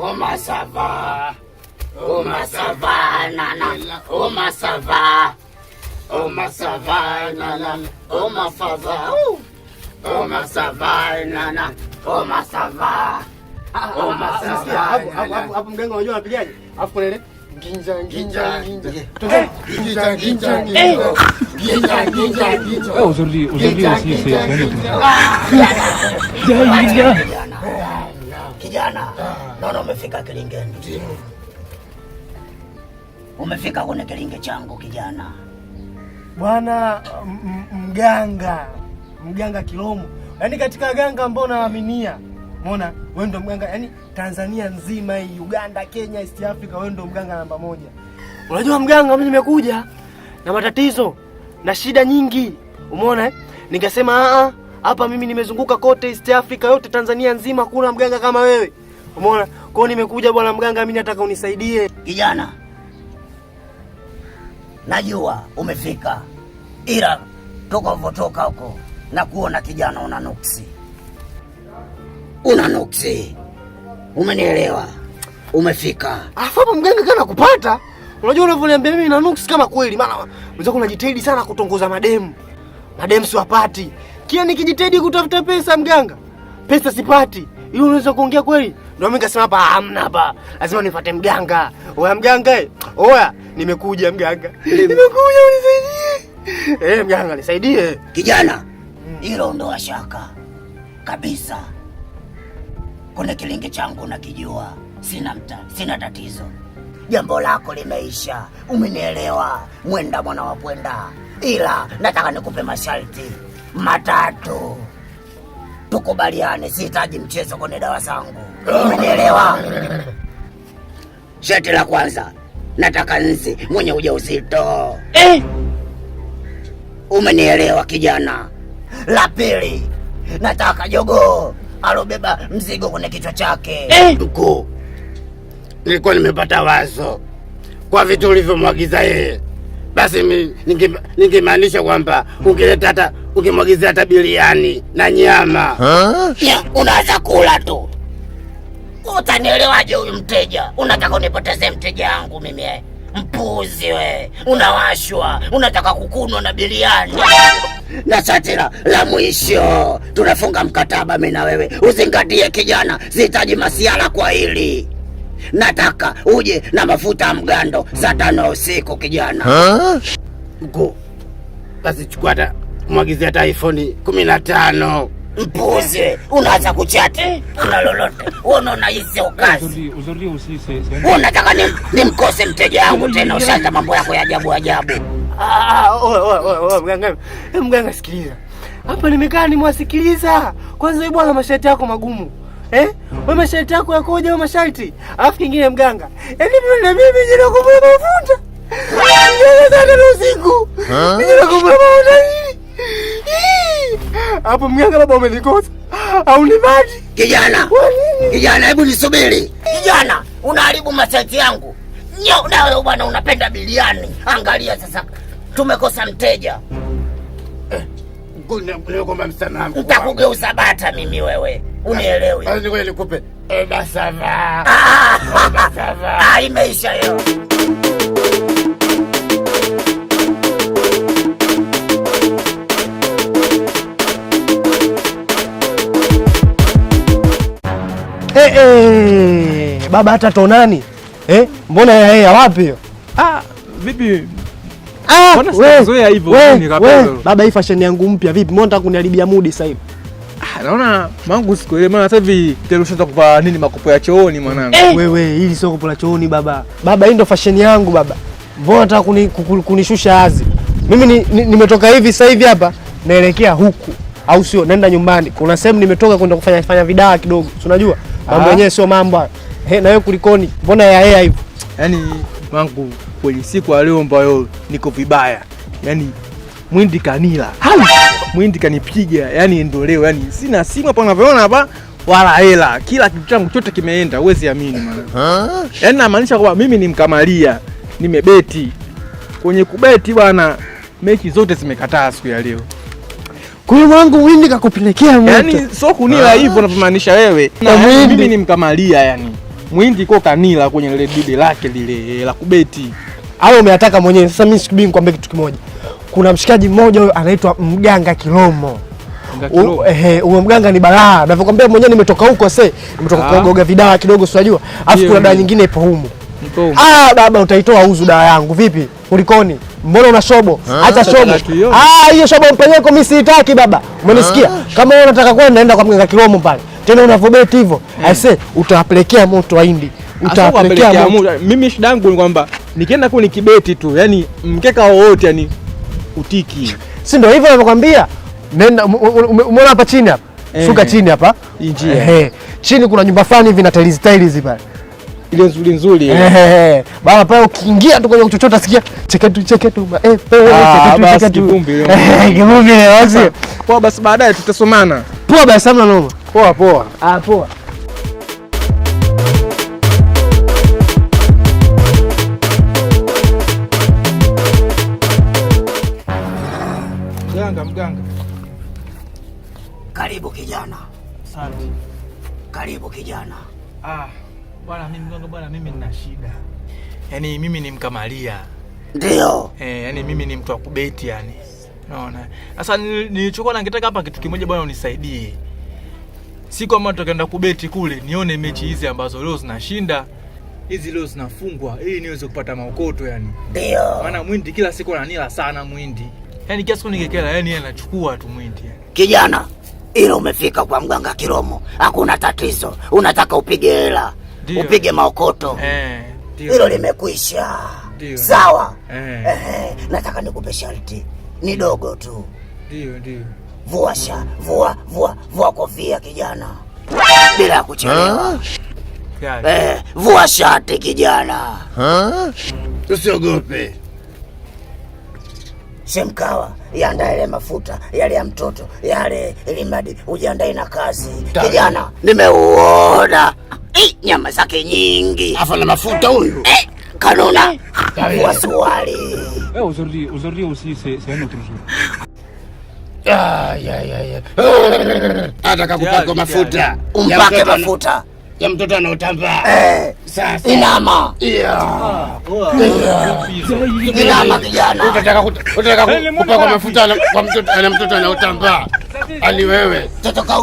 Oma sava. Oma sava nana. Oma sava. Oma sava nana. Oma sava. Oma sava nana. Oma sava. Oma sava. Hapo mganga unajua anapigaje? Alafu kuna ile ginja. Aujourd'hui aussi c'est Kijana, naona umefika kilingeni. Umefika kwenye kilinge changu kijana. Bwana mganga Kilomo. Yaani katika ganga ambao naaminia. Umeona? Wewe ndo mganga, yaani Tanzania nzima hii, Uganda, Kenya, East Africa, wewe ndo mganga namba 1. Unajua mganga, mimi nimekuja na matatizo na shida nyingi. Umeona? Nikasema hapa mimi nimezunguka kote East Africa yote, Tanzania nzima, kuna mganga kama wewe. Umeona? Kwa hiyo nimekuja bwana mganga, mimi nataka unisaidie. Kijana, najua umefika, ila toka uvotoka huko na kuona kijana una nuksi. Una nuksi. Umenielewa? Umefika. Alafu hapa mganga kana kupata. Unajua unavyoniambia mimi na nuksi kama kweli, maana unaweza kunajitahidi sana kutongoza mademu. Mademu siwapati. Kila nikijitahidi kutafuta pesa mganga, pesa sipati. Hiyo unaweza kuongea kweli? Ndio mimi nikasema hapa hamna hapa. Lazima nifuate mganga. Oya mganga, oya nimekuja mganga. Nimekuja unisaidie. Mganga nisaidie. Kijana, hilo ndo shaka kabisa. Kwenye kilinge changu nakijua. Sina tatizo. Jambo lako limeisha. Umenielewa? Mwenda mwana wa kwenda. Ila nataka nikupe masharti 3. Tukubaliane, sihitaji mchezo kwenye dawa zangu. Umenielewa? Sharti la kwanza, nataka nzi mwenye ujauzito. Umenielewa kijana? La pili, nataka jogoo alobeba mzigo kwenye kichwa chake. Mkuu, nilikuwa nimepata wazo kwa vitu ulivyomwagiza yeye. Basi ningemaanisha kwamba ungemwagiza hata biriani na nyama. Unaweza kula tu. Utanielewaje huyu mteja? Unataka unipoteze mteja wangu mimi? Mpuzi we, unawashwa, unataka kukunwa na biriani. Na satira la mwisho, tunafunga mkataba mimi na wewe. Uzingatie kijana, sihitaji masiala kwa hili. Nataka uje na mafuta ya mgando saa 5 usiku kijana. Mkuu, basi chukua hata mwagizi hata iPhone 15. Mpuzi, unaanza kuchati. Una lolote? Unaona hizi ukazi. Aujourd'hui aussi c'est unataka nimkose mteja wangu tena, ushaanza mambo yako ya ajabu. Mganga sikiliza. Hapa nimekaa nimwasikiliza. Kwanza wewe bwana masharti yako magumu. Wewe masharti yako yakoje wewe masharti? Alafu kingine mganga. Na mimi jina kumbe mafuta. Ndio sana usiku. Jina kumbe mafuta. Hapo mganga baba umenikosa. Au ni maji? Kijana hebu nisubiri. Kijana, unaharibu masharti yangu. Na wewe bwana unapenda biriani. Angalia sasa tumekosa mteja. Ngomba msana. Nitakugeuza bata mimi wewe. Unielewi? Basi ngoja nikupe. Basava. Basava. Imeisha hiyo. Baba hata tonani. Mbona ya wapi hiyo? Vipi? Mbona sizoea hivyo nikapenda. Baba hii fashion yangu mpya vipi? Mbona unataka kuniharibia mood sasa hivi? Naona mangu siku ile maana sasa hivi teloshaanza kuvaa nini makopo ya chooni mwanangu. Wewe hili sio kopo la chooni baba. Baba hii ndo fashion yangu baba. Mbona unataka kunishusha hazi? Mimi nimetoka hivi sasa hivi hapa naelekea huku. Au sio? Naenda nyumbani. Kuna sehemu nimetoka kwenda kufanya vidaa kidogo. Si unajua? Mambo yenyewe sio mambo. Na wewe kulikoni? Mbona ya hivyo? Yaani mangu kweli siku leo ambayo niko vibaya. Yaani mwindi kanila. Mwindi kanipiga. Yaani ndo leo. Yaani sina simu hapa unavyoona hapa wala hela. Kila kitu changu chote kimeenda. Huwezi amini maana. Yaani namaanisha kwamba mimi ni mkamalia. Nimebeti. Kwenye kubeti bwana mechi zote zimekataa siku ya leo. Kwa hiyo mwanangu mwindi kakupelekea moto. Yaani sio kunila hivyo unavyomaanisha wewe. Na mimi ni mkamalia yani. Muhindi iko kanila kwenye ile dude lake lile la kubeti. Hayo umeataka mwenyewe. Sasa mimi sikubini nikwambie kitu kimoja. Kuna mshikaji mmoja huyo anaitwa Mganga Kilomo. Huyo mganga ni balaa. Navyokuambia mwenyewe nimetoka huko nimetoka kuoga vidawa kidogo si unajua. Alafu kuna dawa nyingine ipo humu. Baba utaitoa uzu dawa yangu. Vipi? Kulikoni? Mbona una shobo? Acha shobo. Hiyo shobo mpeleko mimi siitaki baba. Umenisikia? Kama wewe unataka kwenda naenda kwa Mganga Kilomo pale. Tena unavobeti hivyo. Utawapelekea moto Wahindi. Utawapelekea moto. Mimi shida yangu ni kwamba nikienda kule nikibeti tu, yani mkeka wowote yani utiki. Si ndio hivyo navyokuambia? Nenda umeona hapa chini hapa. Shuka chini hapa. Njia. Chini kuna nyumba fulani hivi na tiles pale. Ile nzuri. Baba pale ukiingia tu kwenye kuchochota sikia cheketu. Cheketu kivumbi. Kivumbi wazi. Poa basi baadaye tutasomana. Poa basi sana noma. Poa. Poa. Mganga. Karibu kijana. Asante. Karibu kijana. Bwana mimi mganga bwana mimi nina shida. Yaani mimi ni mkamalia. Ndio. Yaani mimi ni mtu wa kubeti yani. Unaona? Sasa nilichokuwa nangetaka hapa kitu kimoja bwana unisaidie. Siku ambayo tutakwenda kubeti kule nione mechi hizi ambazo leo zinashinda, hizi leo zinafungwa ili niweze kupata maokoto yani. Ndio. Maana Muhindi kila siku ananila sana Muhindi. Yaani kila siku ningekela yani yeye anachukua tu Muhindi yani. Kijana, ile umefika kwa Mganga Kilomo, hakuna tatizo. Unataka upige hela, upige maokoto. Hilo limekwisha. Sawa? Nataka nikupe sharti. Ni dogo tu. Ndio. Vua kofia kijana. Bila kuchelewa. Vua shati kijana. Usiogope. Semkawa, yaandae ile mafuta yale ya mtoto yale, ili mradi ujiandae na kazi. Kijana, nimeuona nyama zake nyingi. Afa na mafuta huyu. Kanuna. Vua suruali. Aujourd'hui aussi c'est un autre jour. Ataka kupaka mafuta. Umpake mafuta ya mtoto anaotambaa. Sasa inama. Inama kijana. Unataka kupaka mafuta kwa mtoto anaotambaa. Ali wewe. Totoka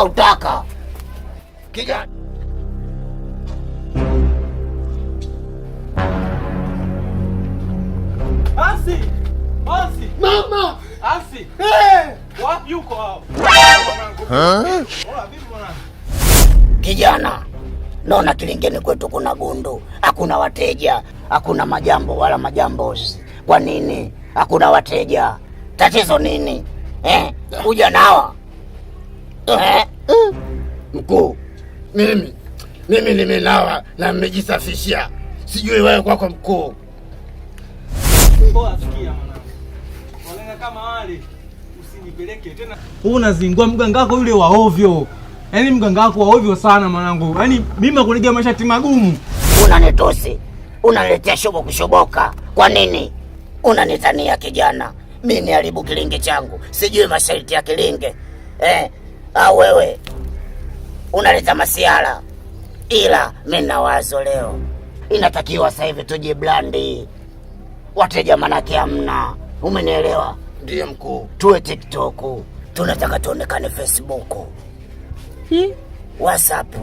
utaka. Kijana. Asi! Mama! Asi! Wapi yuko hao? Kijana, naona kilingeni kwetu kuna gundu, hakuna wateja, hakuna majambo wala majambosi. Kwa nini? Hakuna wateja. Tatizo nini? Kuja nawa. Mkuu, mimi nimenawa na nimejisafishia. Sijui wewe kwako mkuu. Poa sikia mwanangu. Walenga kama wale usinipeleke tena. Unazingua mganga wako yule wa ovyo. Yaani mganga wako wa ovyo sana mwanangu. Yaani mimi nakunigia mashati magumu. Unanitosi. Unaletea shobo kushoboka. Kwa nini? Unanitania kijana. Mimi niharibu kilinge changu. Sijui masharti ya kilinge. Au wewe unaleta masiala. Ila mimi na wazo leo. Inatakiwa sasa hivi tujiblandi. Wateja manake hamna. Umenielewa? Ndiyo mkuu. Tuwe TikTok. Tunataka tuonekane Facebook. WhatsApp.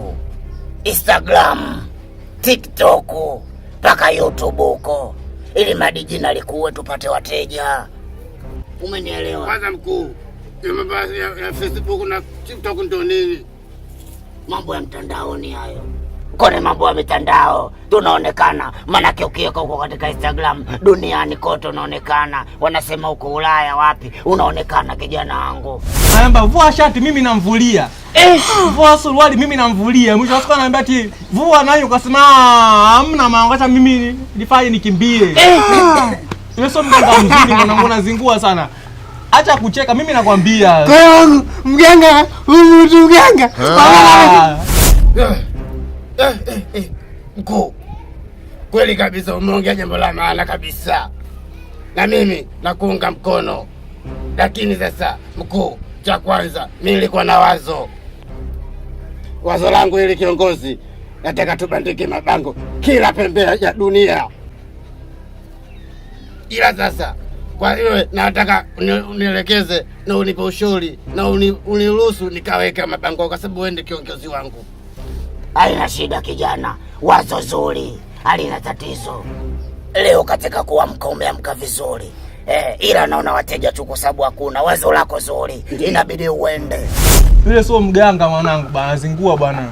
Instagram. TikTok. Paka YouTube huko. Ili madijina likuwe tupate wateja. Umenielewa? Kwanza mkuu. Mambo ya Facebook na TikTok ndio nini? Mambo ya mtandaoni hayo. Kone mambo ya mitandao tunaonekana, manake ukiweka huko katika Instagram duniani kote unaonekana. Wanasema huko Ulaya wapi unaonekana kijana wangu. Anaambia vua shati mimi namvulia. Vua suruali mimi namvulia. Mwisho siku anaambia ati vua nayo ukasema hamna maangacha mimi nifanye nikimbie. Ile sio mganga mzuri mwanangu unazingua sana. Acha kucheka mimi nakwambia. Kwa wangu mganga, huyu mganga. Mkuu, kweli kabisa umeongea jambo la maana kabisa. Na mimi nakuunga mkono. Lakini sasa mkuu, cha kwanza mimi nilikuwa na wazo langu hili kiongozi, nataka tubandike mabango kila pembe ya dunia. Ila sasa kwa hiyo nataka unielekeze na unipe ushauri na uniruhusu nikaweka mabango, kwa sababu wewe ndiye kiongozi wangu. Haina shida kijana, wazo zuri, halina tatizo. Leo katika kuamka umeamka vizuri. Ila naona wateja tu kwa sababu hakuna. Wazo lako zuri, inabidi uende. Yule sio mganga mwanangu, bana zingua bwana.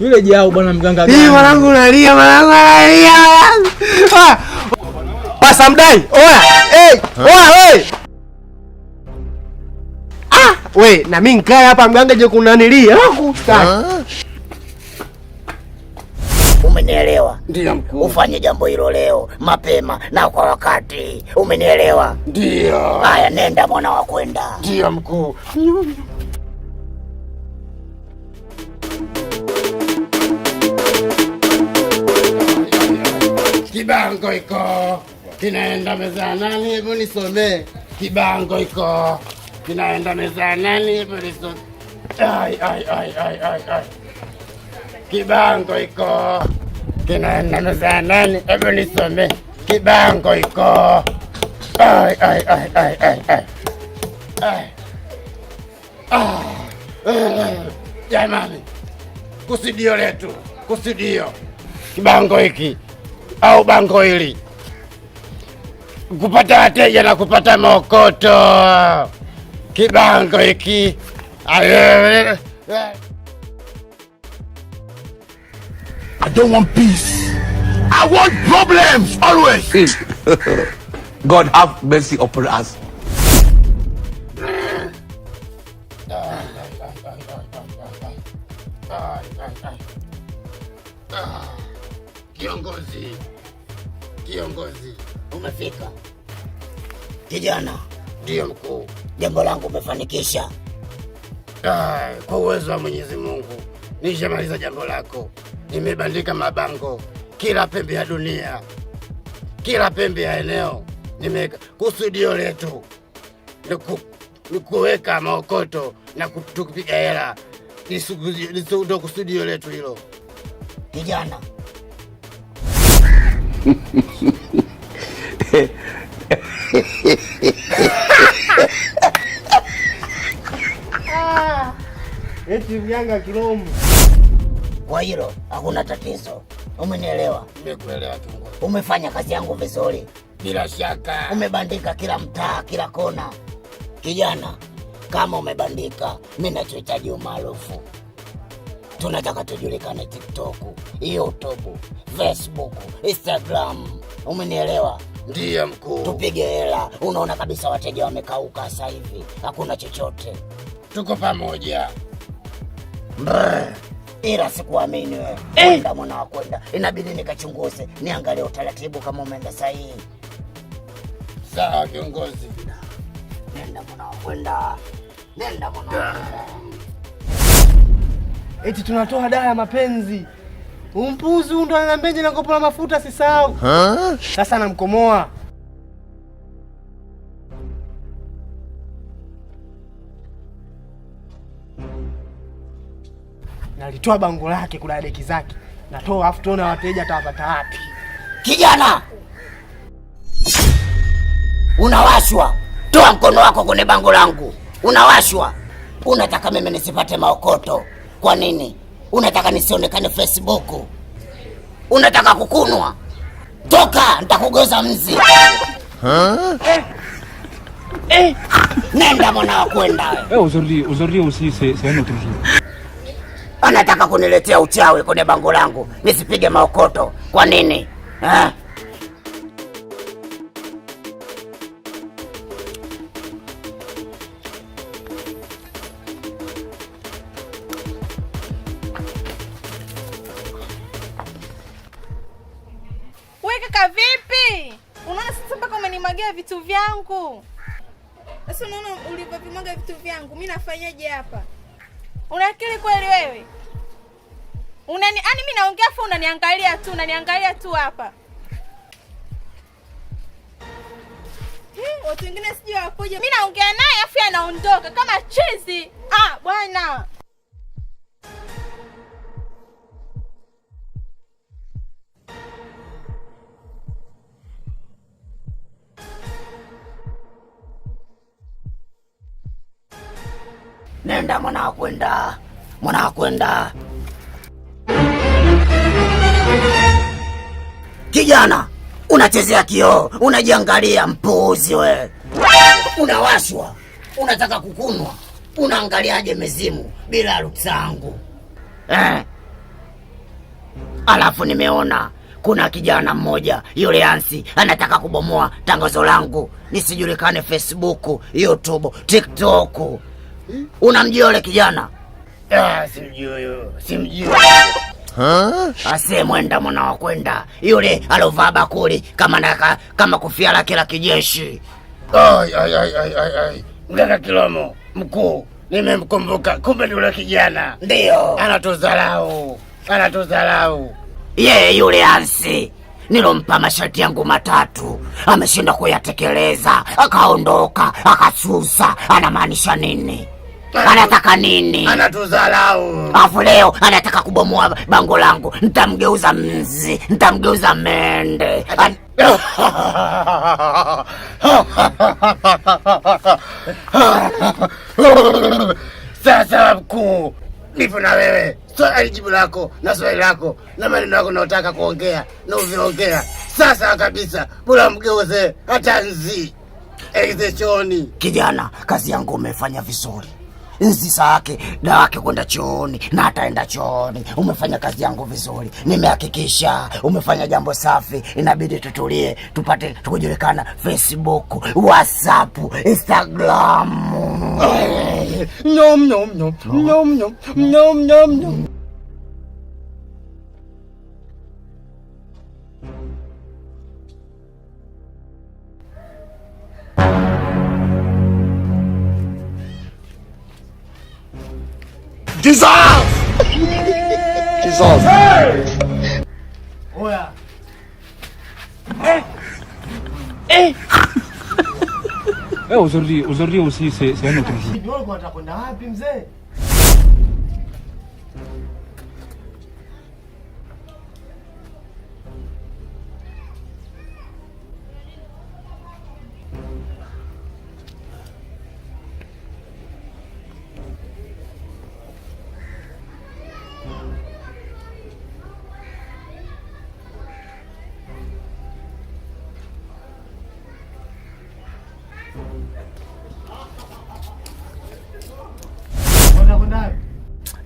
Yule jao bwana mganga gani? Hii mwanangu nalia, mwanangu nalia. Pasa mdai. Oya. Oya wewe. We, na mimi nikae hapa mganga je kunanilia. Umenielewa? Ndio mkuu. Ufanye jambo hilo leo mapema na kwa wakati. Umenielewa? Ndio. Haya, nenda mwana wa kwenda. Ndio mkuu. Kibango iko kinaenda meza nani? Hebu nisomee. Kibango iko kinaenda meza nani? Hebu nisomee. Ai. Kibango iko kinaenda meza nani? Hebu nisomee. Kibango iko. Ai. Jamani, kusudio letu, kusudio kibango hiki au bango hili kupata wateja na kupata maokoto. Kibango hiki I don't want peace. I want problems always. God have mercy upon us. Kiongozi, umefika. Kijana. Ndio mkuu. Jambo langu umefanikisha. Kwa uwezo wa Mwenyezi Mungu nishamaliza jambo lako. Nimebandika mabango kila pembe ya dunia, kila pembe ya eneo. Nimeweka kusudio letu ni kuweka maokoto na kupiga hela. Ndio kusudio letu hilo. Kijana. Eti mganga kilomo. Kwa hilo hakuna tatizo. Umenielewa? Nimekuelewa kiongozi. Umefanya kazi yangu vizuri. Bila shaka. Umebandika kila mtaa, kila kona. Kijana, kama umebandika, mimi nachohitaji umaarufu. Tunataka tujulikane TikTok, YouTube, Facebook, Instagram. Umenielewa? Ndiyo mkuu. Tupige hela. Unaona kabisa wateja wamekauka sasa hivi. Hakuna chochote. Tuko pamoja. Ila sikuamini wewe. Kwenda mwana wa kwenda. Inabidi nikachunguze, niangalie utaratibu kama umeenda sahihi. Sawa kiongozi. Nenda mwana wa kwenda. Nenda mwana wa kwenda. Eti tunatoa dawa ya mapenzi. Umpuzi ndo ananiambia na kopo la mafuta sisahau. Sasa namkomoa. Nalitoa bango lake kuna deki zake. Natoa afu tuone wateja atawapata wapi. Kijana! Unawashwa. Toa mkono wako kwenye bango langu. Unawashwa. Unataka mimi nisipate maokoto. Kwa nini? Unataka nisionekane Facebook? Unataka kukunwa? Toka, nitakugoza mzi. Nenda mwana wa kwenda. Aujourd'hui aussi c'est un autre jour. Anataka kuniletea uchawi kwenye bango langu nisipige maokoto. Kwa nini? Kaka vipi? Unaona sasa mpaka umenimwagia vitu vyangu. Sasa unaona ulivyovimwaga vitu vyangu, mimi nafanyaje hapa? Una akili kweli wewe? Mimi naongea afu unaniangalia tu hapa. Watu wengine sijui wapoje. Mimi naongea naye afu anaondoka kama chizi. Bwana. Nenda mwana kwenda. Kijana, unachezea kioo, unajiangalia mpuzi we. Unawashwa, unataka kukunwa. Unaangaliaje mizimu bila ruksa yangu? Alafu nimeona kuna kijana mmoja yule Ansi anataka kubomoa tangazo langu nisijulikane Facebook, YouTube, TikTok. Unamjua yule kijana? Simjui. Ase mwenda mwana wa kwenda. Yule alovaa bakuli kama kofia lake la kijeshi. Mganga Kilomo mkuu, nimemkumbuka. Kumbe ni yule kijana. Ndio. Anatudharau. Yeye yule Ansi nilompa masharti yangu 3 ameshinda kuyatekeleza, akaondoka, akasusa. Anamaanisha nini? Anataka nini? Anatudharau. Afu leo anataka kubomoa bango langu. Nitamgeuza mzi, nitamgeuza mende. Sasa mkuu, nipo na wewe. Swali jibu lako na swali lako na maneno yako unayotaka kuongea na uviongea sasa kabisa. Bora mgeuze hata nzi. Exeshoni. Kijana, kazi yangu umefanya vizuri. Nzi sake dawa yake kwenda chooni na ataenda chooni. Umefanya kazi yangu vizuri. Nimehakikisha umefanya jambo safi. Inabidi tutulie, tupate tukujulikana Facebook, WhatsApp, Instagram. Nom. Jesus! Oya. Aujourd'hui aussi, c'est un autre jour. Wewe unataka kwenda wapi mzee?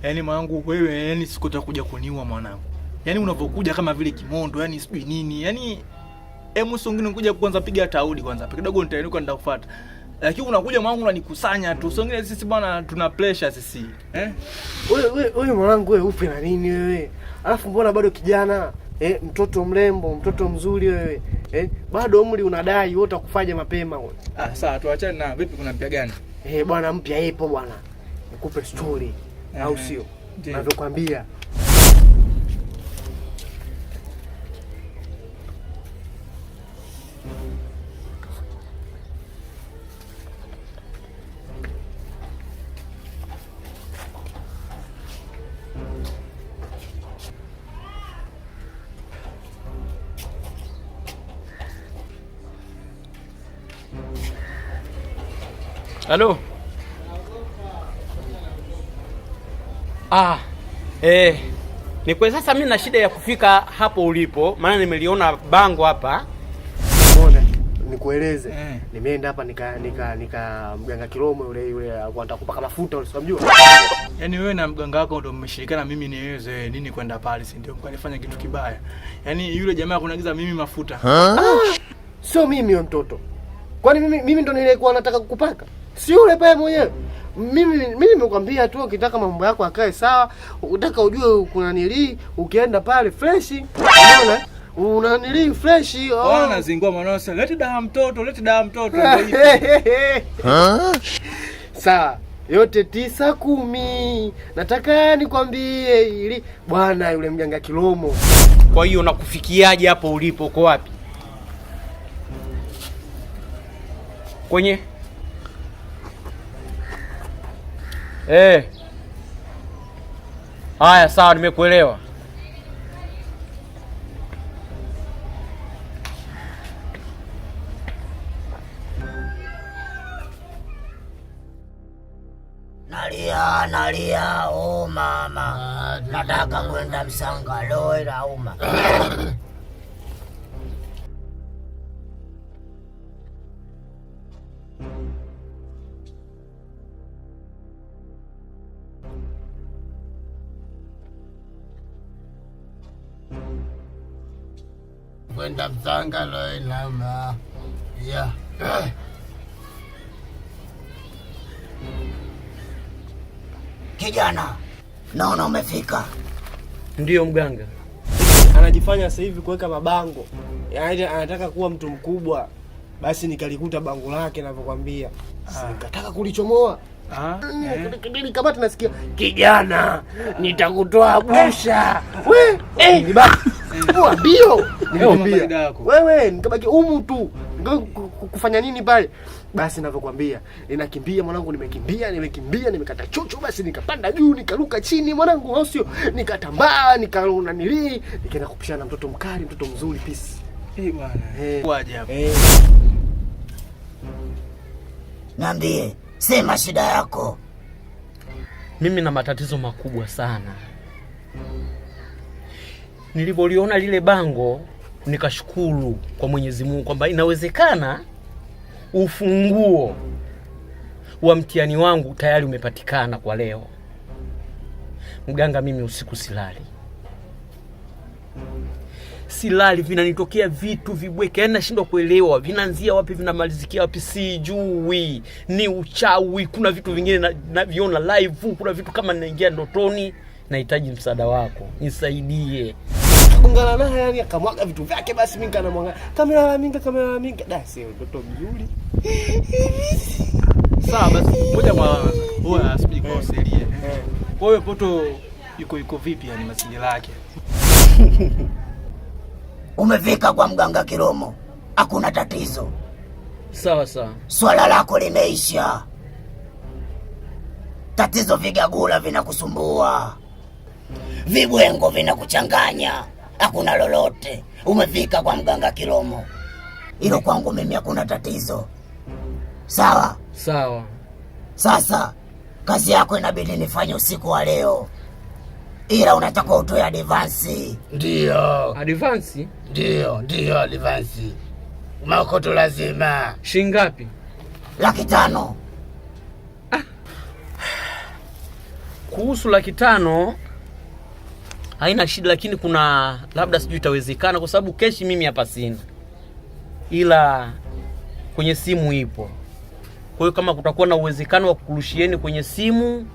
Yaani mwanangu wewe, yaani sikutakuja kuniua mwanangu. Yaani unavokuja kama vile kimondo, yaani sijui nini. Yaani songini kuja kwanza piga taudi kwanza. Kidogo nitainuka nitakufuata. Lakini unakuja mwanangu unanikusanya tu. Songini sisi bwana tuna pressure sisi. Wewe mwanangu wewe upe na nini wewe? Alafu mbona bado kijana? Mtoto mrembo, mtoto mzuri wewe. Bado umri unadai, wewe utakufanya mapema wewe. Sawa tuachane na vipi, kuna mpya gani? Bwana mpya ipo bwana. Nikupe story. Au sio? Navyokuambia. Halo. Ni kwa sasa mimi na shida ya kufika hapo ulipo, maana nimeliona bango hapa. Mbona nikueleze? Nimeenda hapa nika mganga Kilomo yule anataka kupaka mafuta, usimjua? Yaani wewe na mganga wako ndio mmeshirikana mimi niweze nini kwenda pale, si ndio? Mkanifanya kitu kibaya. Yaani yule jamaa kunaagiza mimi mafuta. Sio mimi wewe mtoto. Kwani mimi ndo nilikuwa nataka kukupaka? Si yule pale mwenyewe. Mimi nimekwambia tu ukitaka mambo yako akae sawa, ukitaka ujue kuna nili, ukienda pale fresh. Unaona? Una nili fresh. Bwana zingua mwanasa, leti dawa mtoto. Sawa. Yote 9 10. Nataka nikwambie ili bwana yule mganga Kilomo. Kwa hiyo nakufikiaje hapo ulipo, uko wapi? kwenye haya, sawa, nimekuelewa. Nalia, oh mama, nataka kwenda Msangalo la uma. Kwenda Msangalo la uma. Yeah. Kijana, naona umefika. Ndiyo mganga. Anajifanya sasa hivi kuweka mabango, yaani anataka kuwa mtu mkubwa. Basi nikalikuta bango lake ninavyokuambia. Nikataka kulichomoa. Kama tunasikia kijana, nitakutoa busha. Ni baki. Kwa bio. Wewe nikabaki umu tu. Kufanya nini pale? Basi ninavyokuambia, ninakimbia mwanangu, nimekimbia, nimekata chuchu, basi nikapanda juu, nikaruka chini mwanangu, au sio? Nikatambaa, nikaona nikaenda kupishana na mtoto mkali, mtoto mzuri peace. Bwana. Waje hapo. Niambie, sema shida yako. Mimi na matatizo makubwa sana. Nilipoliona lile bango nikashukuru kwa Mwenyezi Mungu kwamba inawezekana ufunguo wa mtihani wangu tayari umepatikana kwa leo. Mganga, mimi usiku silali, vinanitokea vitu vibweke, yaani nashindwa kuelewa vinaanzia wapi vinamalizikia wapi, sijui. Ni uchawi, kuna vitu vingine naviona live, kuna vitu kama ninaingia ndotoni. Nahitaji msaada wako, nisaidie. Ungana naye, yani akamwaga vitu vyake, basi mimi kanamwaga kamera minga. Dasi mtoto mzuri. Sawa, basi ngoja kwa asipige kwa uselie. Kwa hiyo poto yuko vipi, yani mazingira yake? Umefika kwa mganga Kiromo, hakuna tatizo. Sawa. Swala lako limeisha. Tatizo vigagula vinakusumbua, vibwengo vinakuchanganya, hakuna lolote. Umefika kwa mganga Kiromo, hilo kwangu mimi hakuna tatizo. Sawa. Sasa kazi yako inabidi nifanye usiku wa leo, ila unataka utoe advance. Ndio. Advance? Ndio advance. Makoto lazima. Shilingi ngapi? 500,000. Kuhusu 500,000 haina shida, lakini kuna labda sijui itawezekana kwa sababu keshi mimi hapa sina, ila kwenye simu ipo. Kwa hiyo kama kutakuwa na uwezekano wa kukurushieni kwenye simu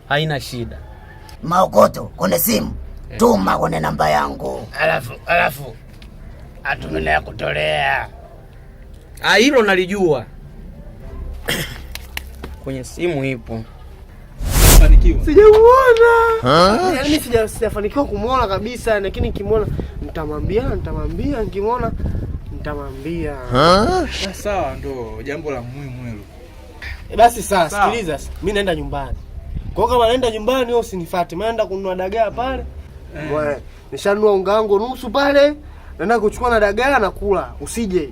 haina shida. Maokoto kwenye simu, tuma kwenye namba yangu. Alafu atumina ya kutolea. Hilo nalijua. Kwenye simu ipo. Sijamuona. Yaani sijafanikiwa kumuona kabisa, lakini nikimwona nitamwambia, nikimwona nitamwambia. Sawa, ndo jambo la muhimu hilo. Basi sasa sikiliza, mimi naenda nyumbani. Kwa hiyo kama naenda nyumbani wewe usinifuate. Mimi naenda kununua dagaa pale. Nishanunua unga wangu nusu pale. Naenda kuchukua na dagaa na kula. Usije.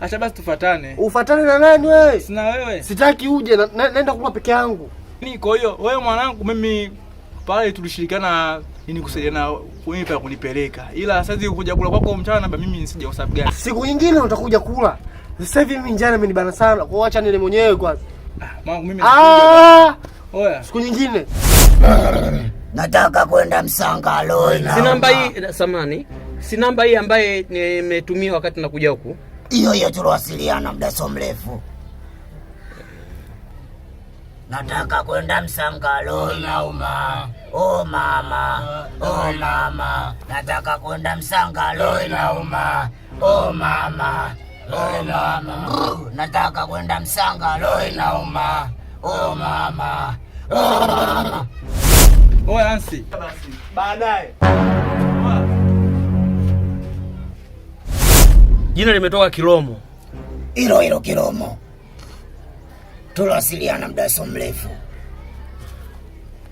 Acha basi tufuatane. Ufuatane na nani wewe? Sina wewe. Sitaki uje, naenda kula peke yangu. Kwa hiyo wewe mwanangu, mimi pale tulishirikiana ili kusaidiana wewe pia kunipeleka. Ila sasa kuja kula kwako mchana na mimi nisije usafi gani. Siku nyingine utakuja kula. Sasa hivi mimi njana imenibana sana. Kwa acha nile mwenyewe kwanza. Mwanangu mimi nakuja. Oya, siku nyingine. Nataka kwenda Msangalo. Si namba hii samani. Si namba hii ambaye nimetumia wakati nakuja huku. Hiyo tuliwasiliana muda so mrefu. Nataka kwenda Msangalo inauma. Oh mama. Nataka kwenda Msangalo inauma. Oh mama. Nataka kwenda Msangalo inauma. Oh mama. Oya Ansi. Basi baadaye. Jina limetoka Kiromo. Hilo Kiromo. tulowasiliana muda so mrefu.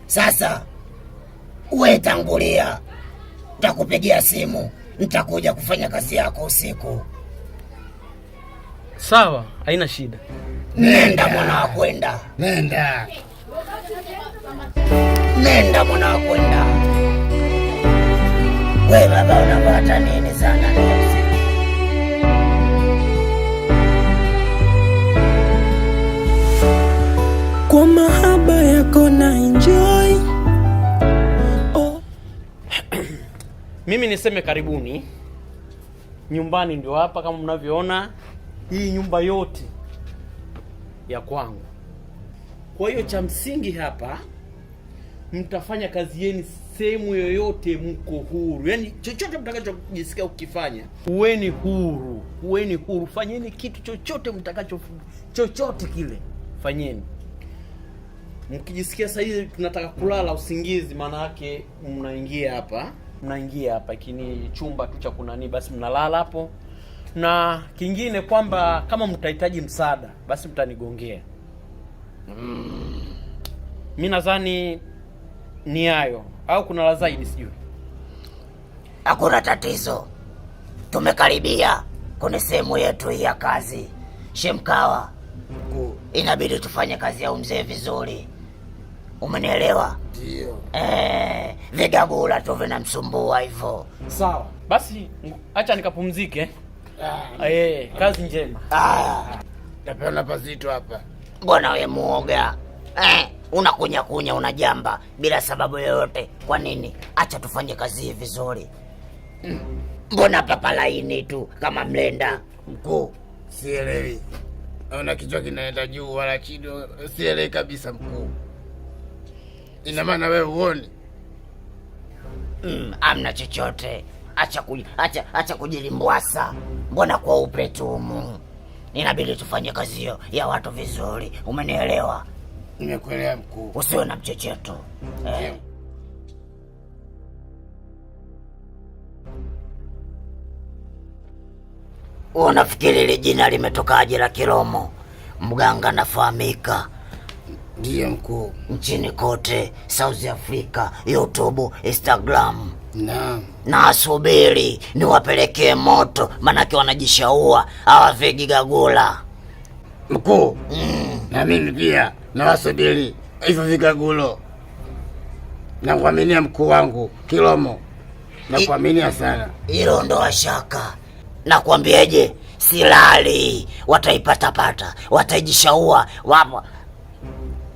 Sasa uwe tangulia, nitakupigia simu, nitakuja kufanya kazi yako usiku. Sawa, haina shida. Nenda mwana wa kwenda. Nenda mwana wa kwenda. We baba, unapata nini sana leo? Kwa mahaba yako na enjoy. Oh. Mimi niseme karibuni. Nyumbani ndio hapa kama mnavyoona. Hii nyumba yote ya kwangu. Kwa hiyo cha msingi hapa, mtafanya kazi yenu sehemu yoyote, mko huru. Yaani chochote mtakachojisikia ukifanya, uweni huru. Fanyeni kitu chochote mtakacho, chochote kile fanyeni. Mkijisikia sasa hivi tunataka kulala usingizi, maana yake mnaingia hapa kini chumba tu cha kunani, basi mnalala hapo. Na kingine kwamba kama mtahitaji msaada, basi mtanigongea. Mimi nadhani ni hayo, au kuna la zaidi sijui. Hakuna tatizo. Tumekaribia kwenye sehemu yetu ya kazi. Shemkawa, inabidi tufanye kazi ya mzee vizuri. Umenielewa? Ndio. Vigagula tu vinamsumbua hivyo. Sawa. Basi acha nikapumzike. Kazi njema. Napenda pazito hapa. Bwana we muoga. Unakunya unajamba bila sababu yoyote. Kwa nini? Acha tufanye kazi hii vizuri. Mbona papa laini tu kama mlenda? Mkuu, sielewi. Naona kichwa kinaenda juu wala chini, sielewi kabisa mkuu. Ina maana wewe uone? Amna chochote. Acha kujilimbwasa. Mbona kwa upe tu mu? Inabidi tufanye kazi hiyo ya watu vizuri. Umenielewa? Nimekuelewa mkuu. Usiwe na mchecheto. Unafikiri ile jina limetokaje la Kiromo? Mganga nafahamika. Ndiyo mkuu. Nchini kote, South Africa, YouTube, Instagram. Na subiri niwapelekee moto, manake wanajishaua hawafi Gigagula. Mkuu, na mimi pia nawasubiri hivyo Vigagulo. Nakuaminia mkuu wangu Kiromo. Nakuaminia sana. Hilo ndo shaka. Nakwambieje, silali. Wataipata, watajishaua,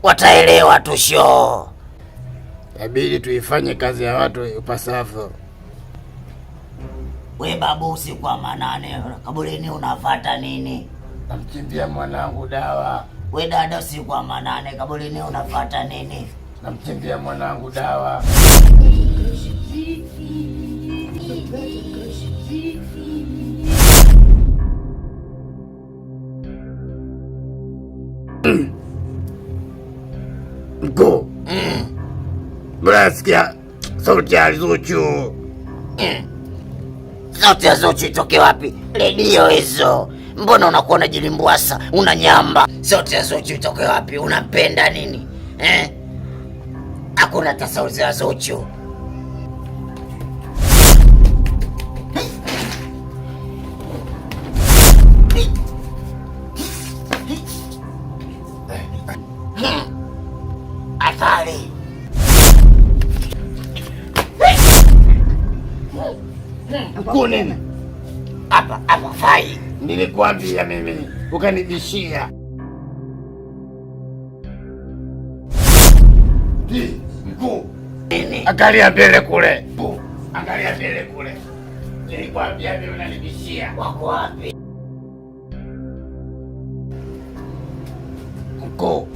wataelewa tu show. Inabidi tuifanye kazi ya watu upasavyo. We babu, usiku wa manane kaburini unafuata nini? Namchimbia mwanangu dawa. We dada, usiku wa manane kaburini unafuata nini? Namchimbia mwanangu dawa. Mkuu. Brasikia sauti ya Zuchu. Sauti ya Zuchu itoke wapi? Redio hizo. Mbona unakuwa unajilimbwasa, unanyamba? Sauti ya Zuchu itoke wapi? Unampenda nini? Hakuna hata sauti ya Zuchu. Atari. Mkuu nini? Hapa fai. Nilikwambia mimi, ukanibishia. Mkuu. Nini? Angalia mbele kule. Mkuu, angalia mbele kule. Nilikwambia mimi, unanibishia. Wako wapi? Mkuu.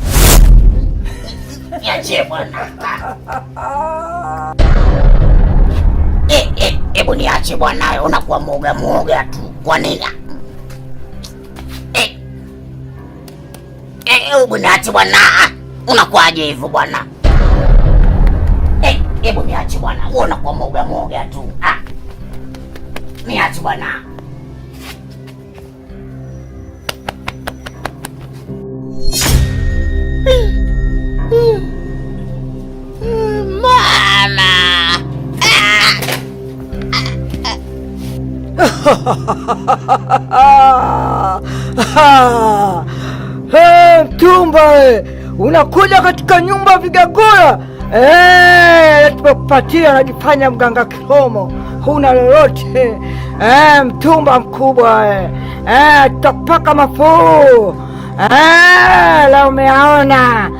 Niachie bwana. Hebu niache bwana, unakuwa muoga tu. Kwa nini? Hebu niache bwana. Unakuwaje hivyo bwana? Hebu niache bwana. Unakuwa muoga tu. Niache bwana. Mama. Mtumba, unakuja katika nyumba Vigagula? Tumekupatia, najifanya mganga Kiromo, huna lolote. Mtumba mkubwa, tutakupaka mafuu. La umeona,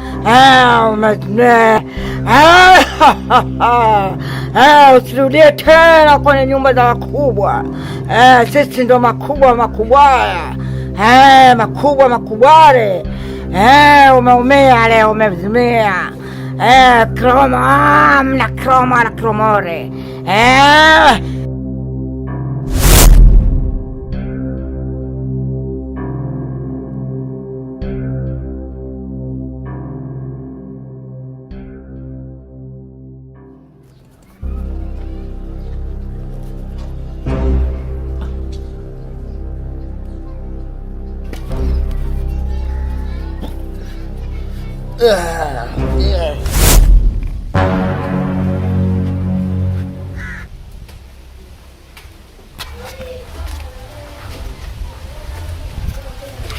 usirudie tena kwenye nyumba za wakubwa. Sisi ndo makubwa makubwaya, makubwa makubware. Umeumia leo, umezimia. Kroma, mna kroma na kromore.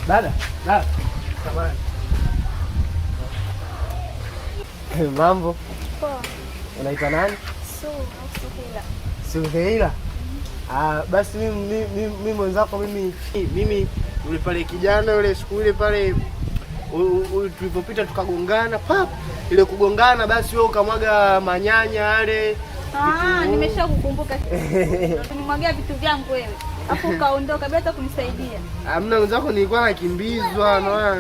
Dada. Mambo. Poa. Unaitwa nani? Suhila. Suhila. Basi mimi mwenzako, mimi yule pale kijana yule siku ile pale tulipopita tukagongana pap, ile kugongana basi wewe ukamwaga manyanya yale. Nimeshakukumbuka. Nimwagia vitu vyangu wewe. Hapo ukaondoka bila hata kunisaidia. Hamna, mwenzako nilikuwa nakimbizwa naona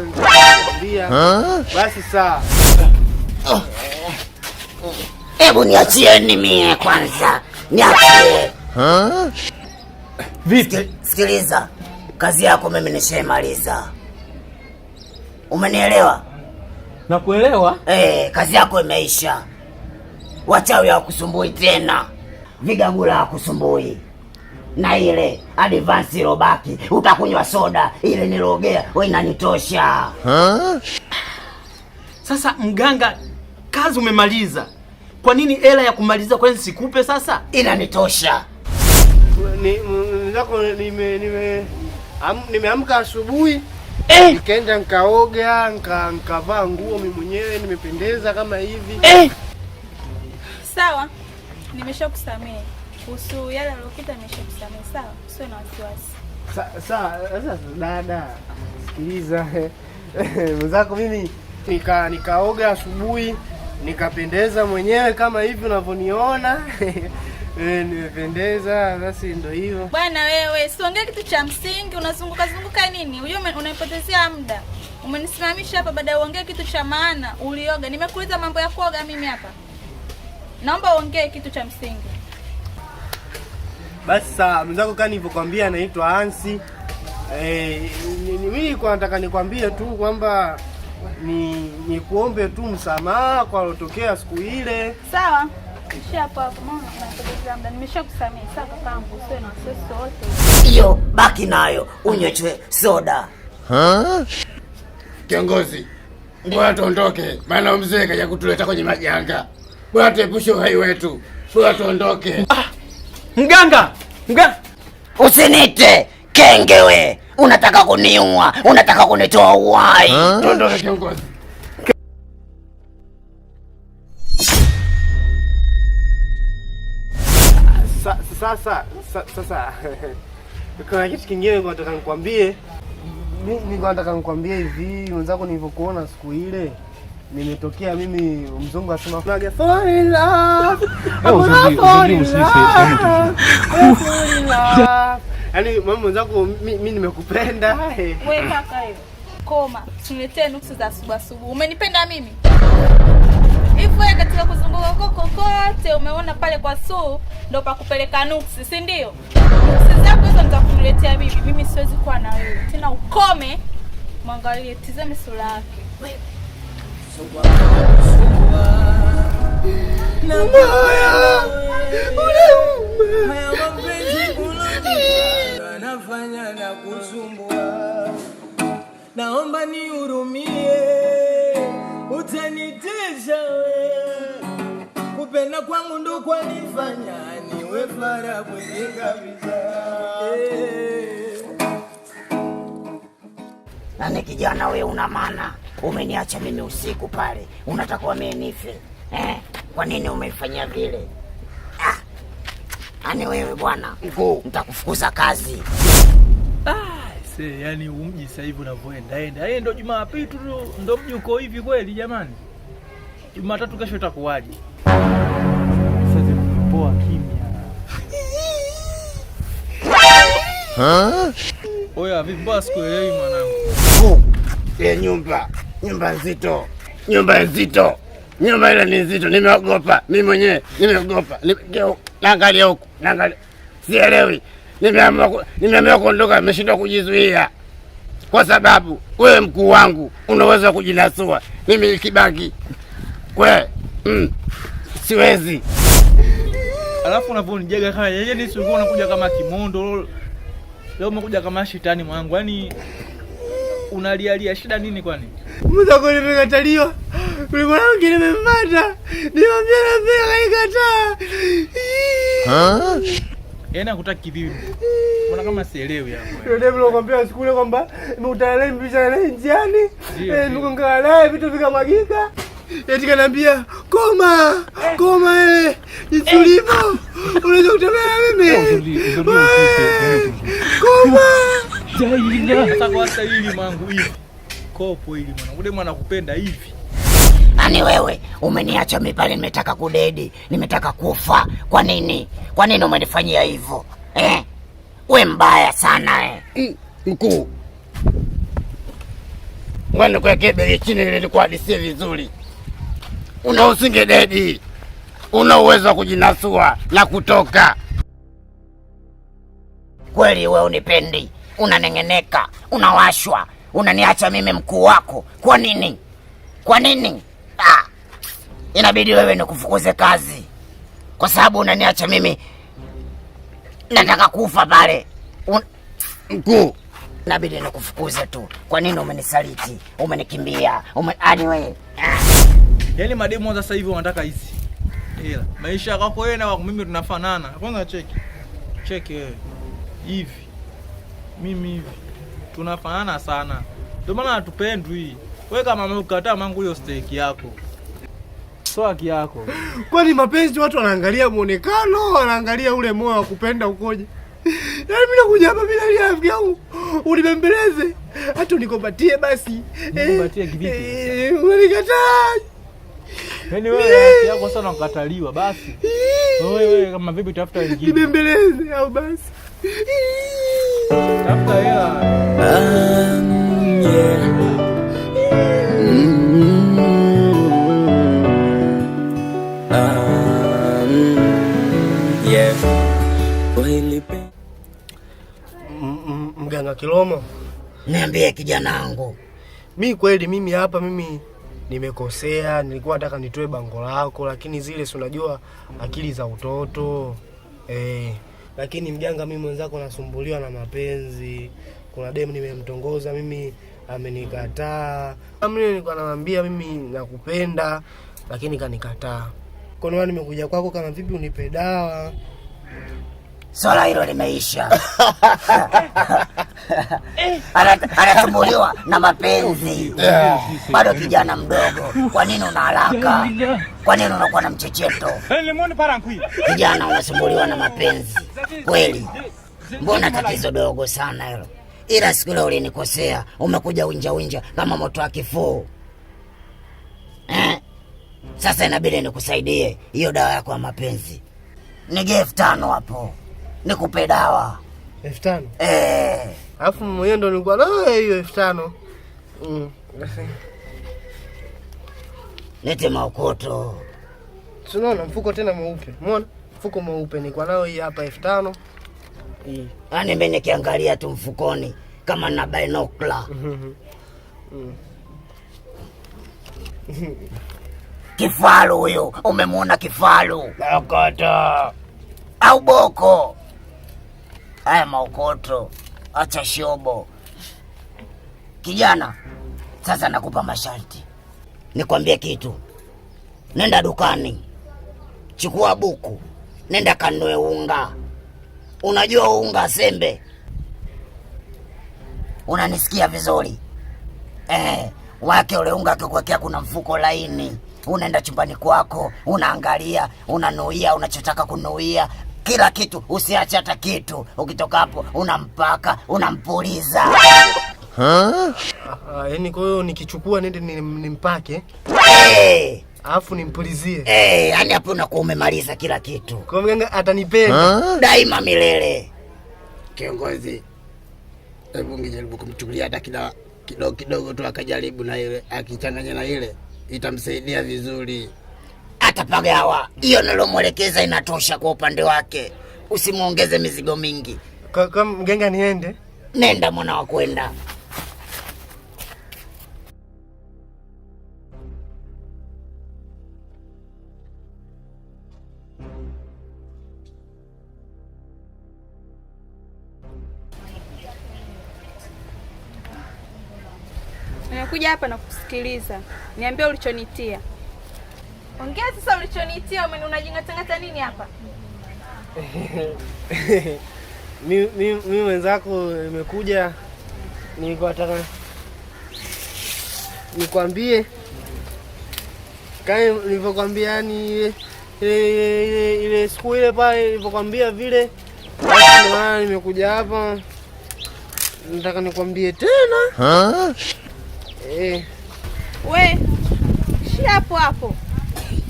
ndio. Basi sawa. Hebu niachieni mie kwanza. Niachie. Vipi? Sikiliza. Kazi yako mimi nishaimaliza. Umenielewa? Nakuelewa. Kazi yako imeisha. Wachawi hawakusumbui tena. Vigagula hawakusumbui. Na ile advance ilobaki utakunywa soda ile nilogea, wewe inanitosha. Sasa mganga, kazi umemaliza. Kwa nini hela ya kumaliza kwanza sikupe sasa? Inanitosha. Nimeamka asubuhi, nikaenda nikaoga, nikavaa nguo mimi mwenyewe, nimependeza kama hivi. Sawa. Nimeshakusamehe. Kuhusu yale aliyopita nimeshakusamehe, sawa? Usiwe na wasiwasi. Sawa, sasa dada, sikiliza. Mwenzako mimi nikaoga asubuhi, nikapendeza mwenyewe kama hivi unavyoniona. Nimependeza, basi ndio hivyo. Bwana wewe, siongee kitu cha msingi, unazunguka nini? Unajua unanipotezea muda. Umenisimamisha hapa baada ya uongee kitu cha maana. Ulioga. Nimekuuliza mambo ya kuoga mimi hapa. Naomba uongee kitu cha msingi. Basi sawa, mwenzako kama nilivyokuambia naitwa Hansi. Mimi kwa nataka nikwambie tu kwamba ni kuombe tu msamaha kwa lotokea siku ile. Sawa. Kisha hapo mama unapotezea muda. Nimeshakusamehe, sawa kakaangu, usiwe na wasiwasi wote. Hiyo baki nayo, unywe soda. Kiongozi, mbona tuondoke? Maana mzee kaja kutuleta kwenye majanga. Bwana tuepushe uhai wetu. Bwana tuondoke. Mganga! Usinite kenge we. Unataka kuniua, unataka kunitoa uhai. Tuondoke kiongozi. Sasa kuna kitu kingine nataka nikwambie. Mimi nataka nikwambie hivi, mwenzako nilivyokuona siku ile, nimetokea mimi mzungu asema fall in love. Yaani mama mwenzako mimi nimekupenda. Wewe kaka hiyo. Koma, usiniletee nuksi za asubuhi. Umenipenda mimi? Hivi wewe katika kuzunguka huko kote umeona pale kwa Suu ndio pa kupeleka nuksi, si ndio? Nuksi zako hizo nitakuletea bibi. Mimi siwezi kuwa na wewe. Tena ukome. Mwangalie, tizame sura yake. Wewe. Nafanya na kusumbua, naomba nihurumie. umenifanya niwe fara bwege kabisa. Nani kijana wewe, una maana? Umeniacha mimi usiku pale, unataka mimi nife? Kwa nini umeifanyia vile? Ani wewe bwana mkuu, nitakufukuza kazi. Yani umji sasa hivi unavyoenda ndio Jumapili tu ndio mji uko hivi kweli jamani? Jumatatu kesho itakuwaje? Sasa poa kimya. Oya vipi boss, kuelewi mwanangu? Ile nyumba nzito. Nyumba ile ni nzito, nimeogopa. Mimi mwenyewe nimeogopa. Naangalia huko, naangalia. Sielewi. Nimeamua kuondoka, nimeshindwa kujizuia. Kwa sababu wewe mkuu wangu unaweza kujinasua. Mimi ikibaki siwezi. Alafu unavonijaga kama yeye ni sio unakuja kama kimondo. Leo umekuja kama shetani mwanangu. Yaani unalialia shida nini kwani? Mzako nimekataliwa. Kulikuwa na wengine nimempata. Nimwambia na pia kaikataa. Yeye anakutaka kivipi? Mbona kama sielewi hapo. Ndio ndio nakwambia siku ile kwamba nimekutana mpisha na njiani. Nikonga naye vitu vikamwagika. Eti kanambia koma jitulivu. Unaweza kutembea mimi. Koma. Sasa kwa sasa hili mangu hivi. Kopo hili mwanangu. Ule mwana kupenda hivi. Ani wewe umeniacha mimi pale, nimetaka kudedi, nimetaka kufa. Kwa nini umenifanyia hivyo? We mbaya sana Mkuu. Ngwani kwa kebe chini nilikuwa hadithi vizuri. Usinge dedi. Una uwezo wa kujinasua na kutoka. Kweli wewe unipendi, unanengeneka, unawashwa, unaniacha mimi mkuu wako. Kwa nini? Inabidi wewe nikufukuze kazi. Kwa sababu unaniacha mimi nataka kufa pale. Mkuu, inabidi nikufukuze tu. Kwa nini umenisaliti? Umenikimbia. Ani wewe. Yaani mademo sasa hivi wanataka hizi. Ila maisha yako wewe na mimi tunafanana. Kwanza cheki wewe. Hivi. Mimi hivi. Tunafanana sana. Ndio maana hatupendwi. Wewe kama umekataa mangu hiyo stake yako. So haki yako. Kwani mapenzi watu wanaangalia muonekano, wanaangalia ule moyo wa kupenda ukoje? Yaani mimi nakuja hapa bila rafiki yangu. Unibembeleze. Hata unikopatie basi. Unikopatie kivipi? Unanikataa. Yaani wewe rafiki yako sana ukataliwa basi. Wewe kama vipi tafuta wengine. Nibembeleze au basi. Tafuta hela. Mganga Kilomo, niambie kijana wangu. Mimi hapa nimekosea, nilikuwa nataka nitoe bango lako, lakini zile si unajua akili za utoto. Lakini mganga, mimi mwenzako nasumbuliwa na mapenzi. Kuna demu nimemtongoza mimi, amenikataa. Mimi nilikuwa namwambia mimi nakupenda, lakini kanikataa. Kwa nini nimekuja kwako kama vipi unipe dawa? Swala hilo limeisha. Anasumbuliwa na mapenzi. Bado kijana mdogo. Kwa nini una haraka? Kwa nini unakuwa na mchecheto? Kijana unasumbuliwa na mapenzi. Kweli. Mbona tatizo dogo sana hilo? Ila siku ile ulinikosea, umekuja winja kama moto wa kifuu. Sasa inabidi nikusaidie hiyo dawa yako ya mapenzi. Nige 5,000 hapo. Nikupe dawa. 5,000? Alafu mwenyewe ndo nilikuwa nayo hiyo 5,000. Lete maokoto. Tunaona mfuko tena mweupe. Umeona? Mfuko mweupe nilikuwa nayo hii hapa 5,000. Hii. Yaani mimi nikiangalia tu mfukoni kama na binocular. Kifaru huyo, umemuona kifaru? Maokoto. Au boko. Haya maokoto. Acha shobo. Kijana, sasa nakupa masharti. Nikwambie kitu. Nenda dukani. Chukua buku. nenda kanunue unga. Unajua unga sembe? Unanisikia vizuri? Wake ule unga akikuwekea kuna mfuko laini. Unaenda chumbani kwako, unaangalia, unanuia unachotaka kunuia, kila kitu, usiache hata kitu. Ukitoka hapo unampaka, unampuliza. Yaani kwa hiyo nikichukua nende nimpake? Alafu nimpulizie. Yaani hapo unakuwa umemaliza kila kitu. Kwa mganga atanipenda daima milele. Kiongozi, hebu ngijaribu kumchukulia hata kidogo tu, akajaribu na ile, akichanganya na ile itamsaidia vizuri. Atapagawa. Hiyo nilomwelekeza inatosha kwa upande wake. Usimuongeze mizigo mingi. Kwa mganga niende? Nenda mwana wa kwenda. Nimekuja hapa na kusikiliza. Niambie ulichonitia. Ongea sasa ulichonitia, unajingatangata nini hapa? Mimi mwenzako nimekuja nataka nikwambie kama nilivyokuambia, yani ile siku ile pale nilivyokuambia vile. Maana nimekuja hapa nataka nikwambie tena. We, shia hapo.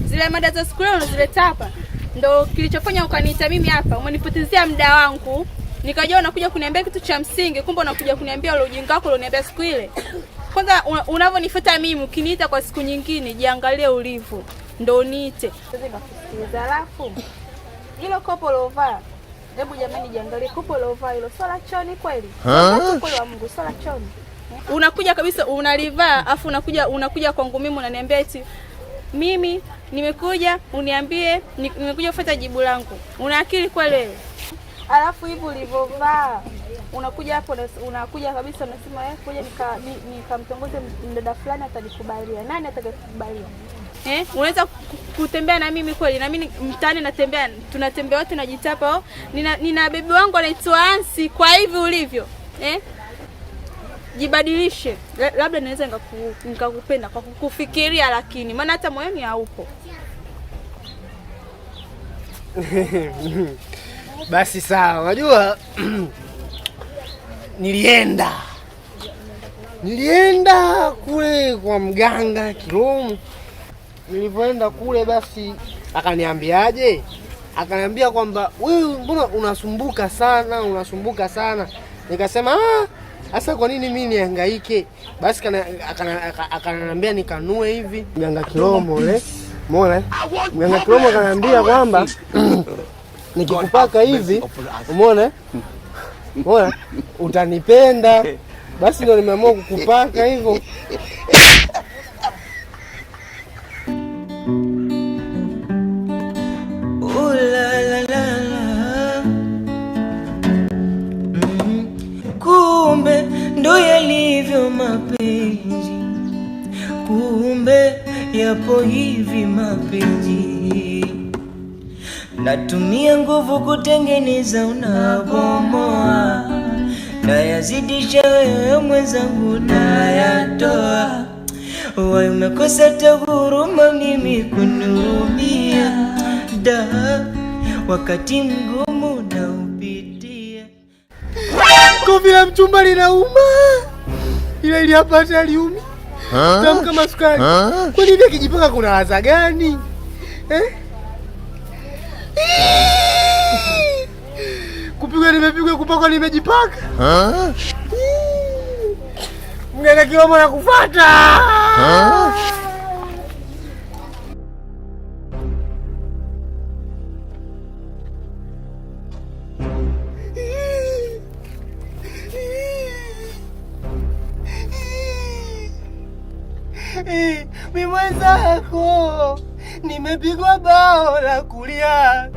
Zile mada za siku leo unazileta hapa. Ndio kilichofanya ukaniita mimi hapa. Umenipotezea muda wangu. Nikajua unakuja kuniambia kitu cha msingi, kumbe unakuja kuniambia ule ujinga wako ulioniambia siku ile. Kwanza unavyonifuata mimi, ukiniita kwa siku nyingine, jiangalie ulivyo. Ndio uniite. Sasa nakusikiliza. Alafu hilo kopo lovaa. Hebu jamani jiangalie kopo lovaa hilo. Swala choni kweli? Kweli wa Mungu, swala choni. Unakuja kabisa unalivaa, afu unakuja kwangu mimi unaniambia eti mimi nimekuja uniambie nimekuja kufuata jibu langu. Una akili kweli wewe? Alafu hivi ulivovaa unakuja hapo unakuja kabisa unasema kuja nikamtongoze mdada fulani atanikubalia. Nani atakayekubalia? Unaweza kutembea na mimi kweli? Na mimi mtaani natembea, tunatembea wote najitapa. Nina bebi wangu anaitwa Ansi, kwa hivi ulivyo. Jibadilishe. Labda naweza nikakupenda kwa kukufikiria, lakini maana hata moyoni haupo. Basi sawa. Unajua nilienda kule kwa mganga Kilomo. Nilipoenda kule basi akaniambiaje? Akaniambia kwamba wewe mbona unasumbuka sana. Nikasema sasa kwa nini mimi nihangaike? Basi akananiambia nikanue hivi. Mganga Kilomo umeona? Mganga Kilomo akaniambia kwamba nikikupaka hivi, umeona? Utanipenda. Basi ndio nimeamua kukupaka hivyo. Kumbe ndo yalivyo mapenzi, kumbe yapo hivi mapenzi. Natumia nguvu kutengeneza, unabomoa. Nayazidisha wewe mwenzangu, nayatoa. Wewe umekosa huruma mimi kunihurumia. Wakati mgumu naupitia. Kofi la mchumba linauma. Ile iliyapata aliumi. Tamu kama sukari. Kwa nini akijipaka kuna ladha gani? Kupigwa nimepigwa, kupaka nimejipaka. Mganga Kilomo nakufuata. Mimi mwenzako nimepigwa bao la kulia,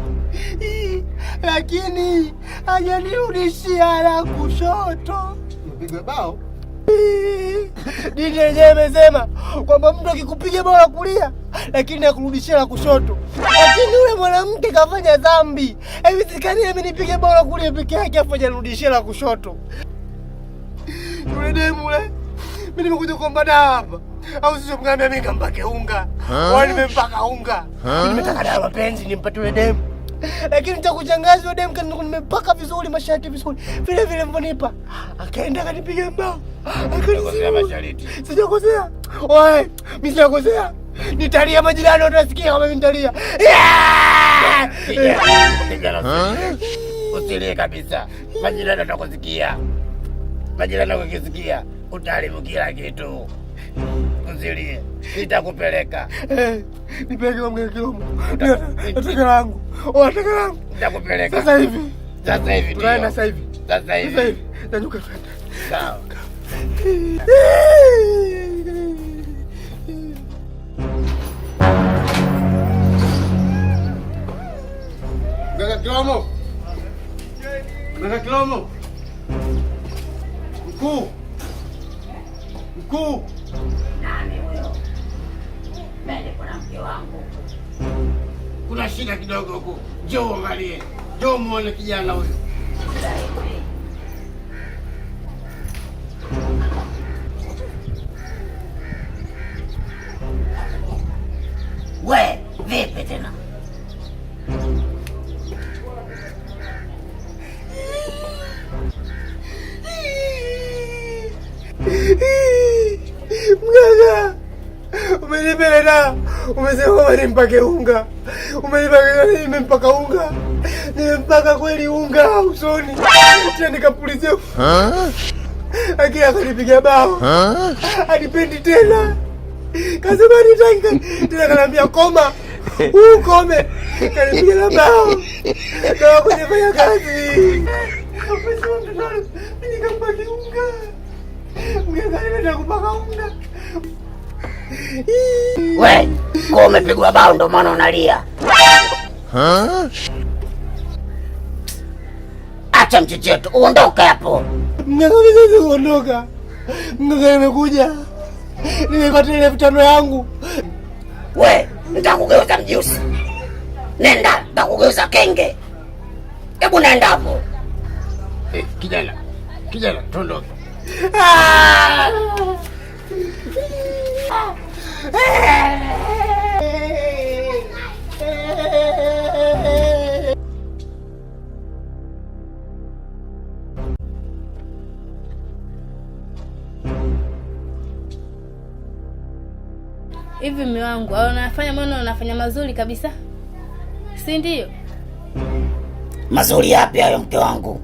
lakini hajanirudishia la kushoto. Nimepigwa bao Dini yenyewe imesema kwamba mtu akikupiga bao la kulia lakini akurudishia la kushoto. Lakini yule mwanamke kafanya dhambi. Haiwezekani mimi nipige bao la kulia peke yake afa janirudishia la kushoto. Yule demu yule. Mimi nimekuja kuomba dawa hapa. Au sio mgambia mimi kampake unga. Wao nimempaka unga. Mimi nimetaka dawa mapenzi nimpate yule demu. Lakini nitakuchangaza yule demu kana nimempaka vizuri mashati vizuri. Vile vile mbonipa. Akaenda akanipiga mbao. Akakosea mashariti. Sijakosea. Oe, mimi sijakosea. Nitalia majirani watasikia kama mimi nitalia. Usilie kabisa. Majirani watakusikia. Majirani wakisikia utaharibu kila kitu. Usilie. Nitakupeleka. Nipeleke kwa mganga Kilomo. Nataka langu. Nataka langu. Nitakupeleka. Sasa hivi. Sasa hivi. Tunaenda sasa hivi. Sasa hivi. Nanyuka twende. Sawa. Mganga Kilomo. Mganga Kilomo. Mkuu. Mkuu. Nani huyo? Mimi kuna mke wangu. Kuna shida kidogo huko. Njoo angalie. Njoo muone kijana huyo. We, vipi tena? Mganga, umenipeleka, umesema nimpake unga. Umenipaka nimempaka unga. Nimempaka kweli unga usoni. Tena nikapulizia. Lakini akanipiga bao. Hanipendi tena. Kasema nitaki tena kanambia koma. Ukome. Kanipiga na bao. Kawa kwenye kazi. Mimi nikampaka unga. Mganga anataka kupaka unga. We, kwa umepigwa bao ndo maana unalia. Acha mchecheto, uondoke hapo. Mganga unaweza kuondoka. Mganga nimekuja. Nimepata ile 5 yangu. We, nitakugeuza mjusi. Nenda, nitakugeuza kenge. Hebu nenda hapo. Kijana, tuondoke. Hivi mume wangu, au unafanya mbona unafanya mazuri kabisa? Si ndio? Mazuri yapi hayo mke wangu?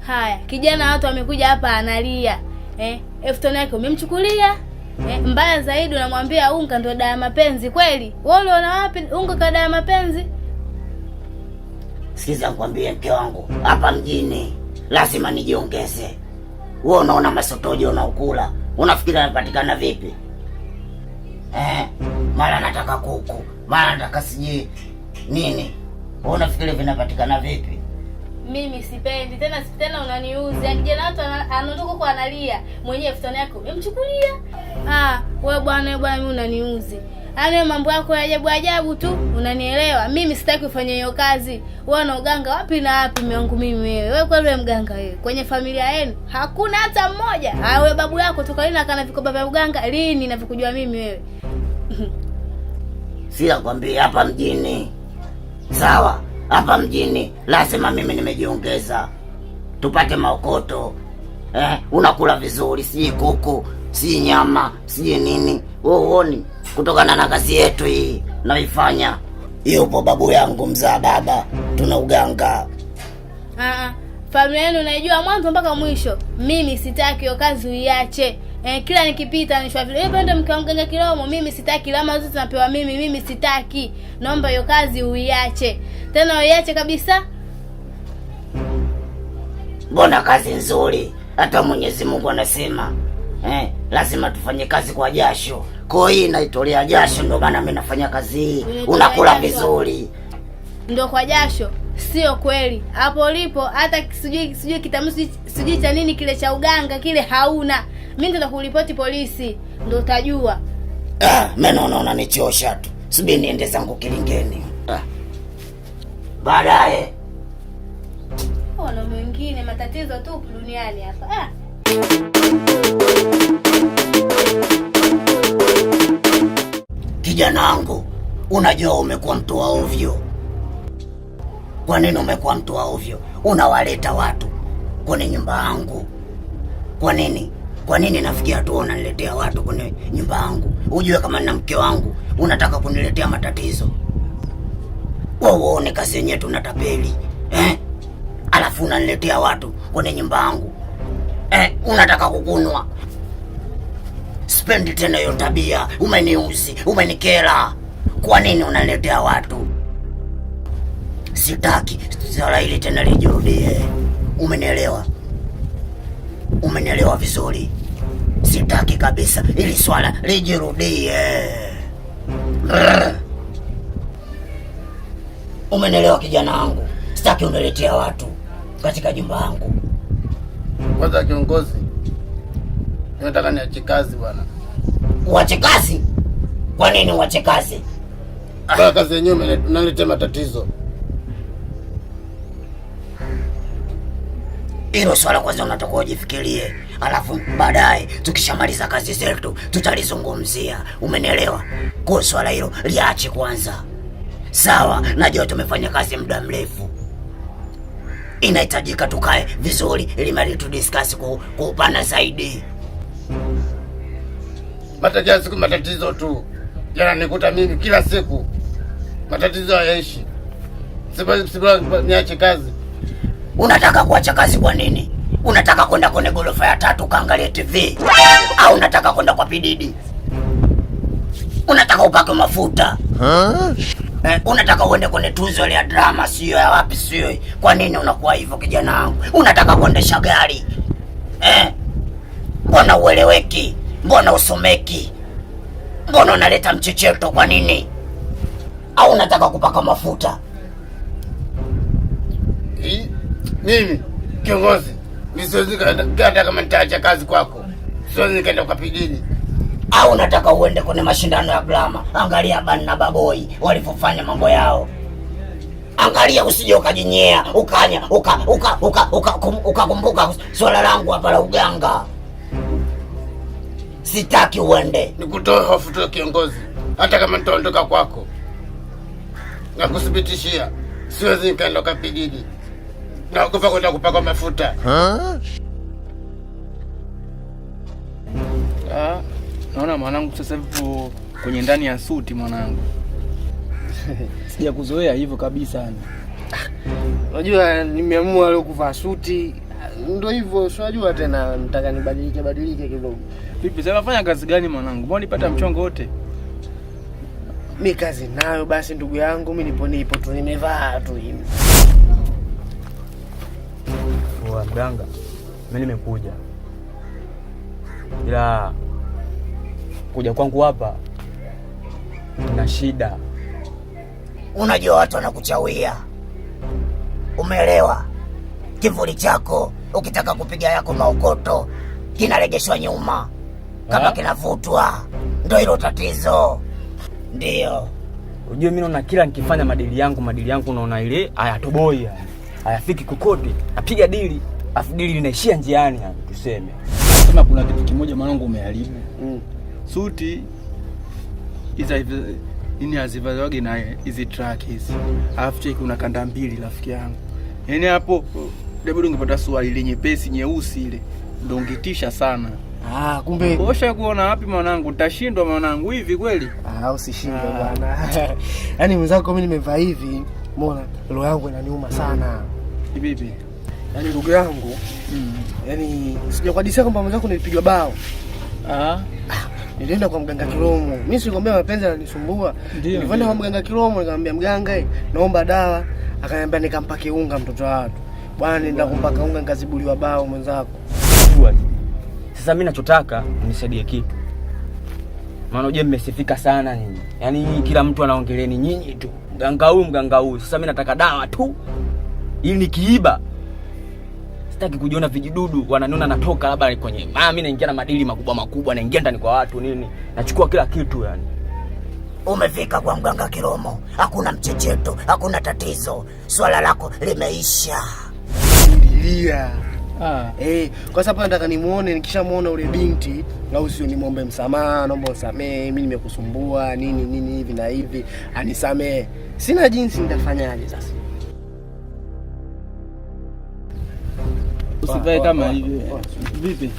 Haya, kijana watu wamekuja hapa analia. Elfu yake umemchukulia. Mbaya zaidi unamwambia unga ndio dawa ya mapenzi kweli? Wewe unaona wapi unga kwa dawa ya mapenzi? Sikiza nikwambie mke wangu, hapa mjini lazima nijiongeze. Wewe unaona masotojo unaokula, unafikiri yanapatikana vipi? Mara nataka kuku, mara nataka siji nini. Wewe unafikiri vinapatikana vipi? Mimi sipendi tena unaniuzi. Kijana watu anaondoka kwa analia. Mwenyewe elfu yake umemchukulia. Wewe bwana mimi unaniuzi. Yaani mambo yako ya ajabu tu, unanielewa? Mimi sitaki kufanya hiyo kazi. Wewe na uganga wapi na wapi miangu mimi wewe? Wewe kweli mganga wewe? Kwenye familia yenu hakuna hata mmoja. Wewe babu yako toka lini akana vikoba vya uganga? Lini navikujua mimi wewe? Sila kwambia hapa mjini. Sawa, hapa mjini lazima mimi nimejiongeza. Tupate maokoto. Unakula vizuri, si kuku, si nyama, si nini. Uoni kutokana na kazi yetu hii naifanya. Yupo babu yangu mzaa baba, tuna uganga. Familia yenu unaijua mwanzo mpaka mwisho. Mimi sitaki hiyo kazi uiache. Kila nikipita nishwa vile. Wewe ndio mke wa mganga Kilomo, mimi sitaki. Lama zote napewa mimi sitaki. Naomba hiyo kazi uiache. Tena uiache kabisa. Mbona kazi nzuri? Hata Mwenyezi Mungu anasema lazima tufanye kazi kwa jasho. Kwa hiyo naitolea jasho, ndio maana mimi nafanya kazi hii. Unakula vizuri. Ndio kwa jasho. Sio kweli. Hapo ulipo hata sijui kitamu sijui cha nini kile cha uganga kile hauna. Mimi nitaenda kuripoti polisi ndio utajua. Mimi naona nichosha tu. Subiri niende zangu kilingeni. Baadaye. Wana mwingine matatizo tu duniani hapa. Kijana wangu, unajua umekuwa mtu wa ovyo. Kwa nini umekuwa mtu wa ovyo? Unawaleta watu kwenye nyumba yangu. Kwa nini? Kwa nini nafikia tu unaniletea watu kwenye nyumba yangu? Ujue kama nina mke wangu, unataka kuniletea matatizo. Wewe uone kazi yenyewe tunatapeli. Alafu unaniletea watu kwenye nyumba yangu. Unataka kukunwa. Sipendi tena hiyo tabia. Umeniuzi, umenikera. Kwa nini unaniletea watu? Sitaki swala hili tena lijirudie. Umenielewa? Umenielewa vizuri? Sitaki kabisa ili swala lijirudie. Umenielewa kijana wangu? Sitaki uniletea watu katika jumba yangu. Kwanza kiongozi, nataka niache kazi bwana. Uache kazi? Kwa nini uache kazi? Kwa kazi yenyewe unaletea matatizo. Hilo swala kwanza unataka ujifikirie. Alafu baadaye tukishamaliza kazi zetu tutalizungumzia. Umenielewa? Kwa swala hilo liache kwanza. Sawa, najua tumefanya kazi muda mrefu. Inahitajika tukae vizuri ili mali tu discuss kwa upana zaidi. Matatizo tu. Jana nikuta mimi kila siku. Matatizo hayaishi. Sipa niache kazi. Unataka kuacha kazi kwa nini? Unataka kwenda kwenye gorofa ya 3 kaangalia TV? Au unataka kwenda kwa Pididi? Unataka upake mafuta? Unataka uende kwenye tuzo ya drama sio ya wapi sio? Kwa nini unakuwa hivyo kijana wangu? Unataka kuendesha gari? Mbona ueleweki? Mbona usomeki? Mbona unaleta mchecheto kwa nini? Au unataka kupaka mafuta? Mimi kiongozi, siwezi hata kama nitaacha kazi kwako. Siwezi nikaenda kwa Pididi. Au unataka uende kwenye mashindano ya drama? Angalia Bani na Baboi walipofanya mambo yao. Angalia usije ukajinyea, ukanya, ukakumbuka swala langu hapa la uganga. Sitaki uende. Nikutoe hofu tu kiongozi. Hata kama nitaondoka kwako, nakuthibitishia siwezi nikaenda kwa Pididi. Naogopa kwenda kupaka mafuta. Naona mwanangu sasa hivi kwenye ndani ya suti mwanangu. Sijakuzoea hivyo kabisa yani. Unajua nimeamua leo kuvaa suti. Ndio hivyo, unajua tena nataka nibadilike kidogo. Vipi sasa unafanya kazi gani mwanangu? Mbona nipata mchongo wote? Mimi kazi nayo basi ndugu yangu, mimi nipo tu nimevaa tu hivi. Mganga, mimi nimekuja. Ila kuja kwangu hapa na shida. Unajua watu wanakuchawia. Umeelewa? Kivuli chako ukitaka kupiga yako maokoto kinaregeshwa nyuma kama kinavutwa. Ndio hilo tatizo. Ndio. Unajua mimi naona kila nikifanya madili yangu naona ile hayatoboi yani. Hayafiki kokote. Napiga dili, afu dili linaishia njiani yani tuseme. Kama kuna kitu kimoja mwanangu umeharibu. Suti ini azivazwage na hizi track hizi. Alafu kuna kanda mbili rafiki yangu. Yaani hapo labda ungepata swali ile nyepesi nyeusi ile ndio ungetisha sana. Kumbe osha kuona wapi mwanangu? Utashindwa mwanangu hivi kweli? Usishinde bwana. Yaani mwenzako mimi nimevaa hivi, umeona? Roho yangu inaniuma sana. Bibi. Yaani ndugu yangu, yaani sijakuhadithia kwamba mwenzako nilipigwa bao. Nilienda kwa mganga Kilomo. Mimi silikwambia mapenzi yananisumbua. Nilikwenda kwa mganga Kilomo nikamwambia mganga, naomba dawa. Akaniambia nikampake unga mtoto watu. Bwana nenda kumpaka unga nikazibuliwa bao mwenzako. Sasa mimi nachotaka unisaidie kitu. Maana unajua mmesifika sana nyinyi. Yaani kila mtu anaongeleni nyinyi tu. Mganga huyu. Sasa mimi nataka dawa tu. ili nikiiba sitaki kujiona vijidudu wananiona natoka labda kwenye mimi naingia na madili makubwa makubwa, naingia ndani kwa watu nini, nachukua kila kitu yani. Umefika kwa mganga Kiromo, hakuna mchecheto, hakuna tatizo, swala lako limeisha. Ndilia. Kwa sababu nataka nimuone, nikishamuona ule binti na usio nimombe msamaha, naomba usamee, mimi nimekusumbua nini hivi na hivi, anisamee. Sina jinsi, nitafanyaje sasa? Usivae kama hivi. Vipi?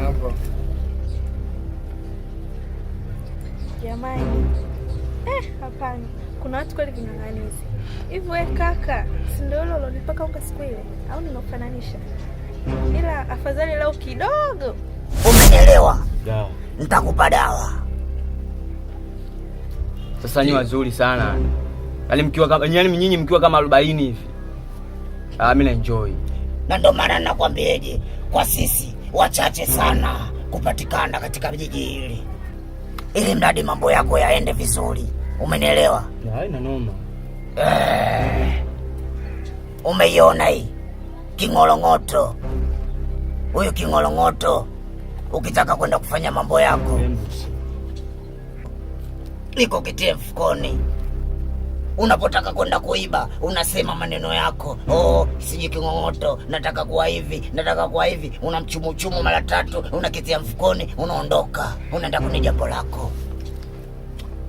Hapo. Jamani. Hapana. Kuna watu kweli vinang'anizi. Hivi wewe kaka, si ndio hilo ulonipaka unga siku ile? Au ninakufananisha? Ila afadhali leo kidogo. Umenielewa? Nitakupa dawa. Sasa ni wazuri sana. Yaani mkiwa kama nyinyi mkiwa kama 40 hivi. Mimi na enjoy. Na ndio maana nakwambieje, kwa sisi wachache sana kupatikana katika jiji hili. Ili mradi mambo yako yaende vizuri. Umenielewa? Haina noma. Umeiona hii King'olong'oto. Huyu King'olong'oto ukitaka kwenda kufanya mambo yako liko kitie mfukoni. Unapotaka kwenda kuiba unasema maneno yako, siji King'olong'oto, nataka kuwa hivi, unamchumuchumu mara 3, unakitia mfukoni, unaondoka, unaenda kwenye jambo lako.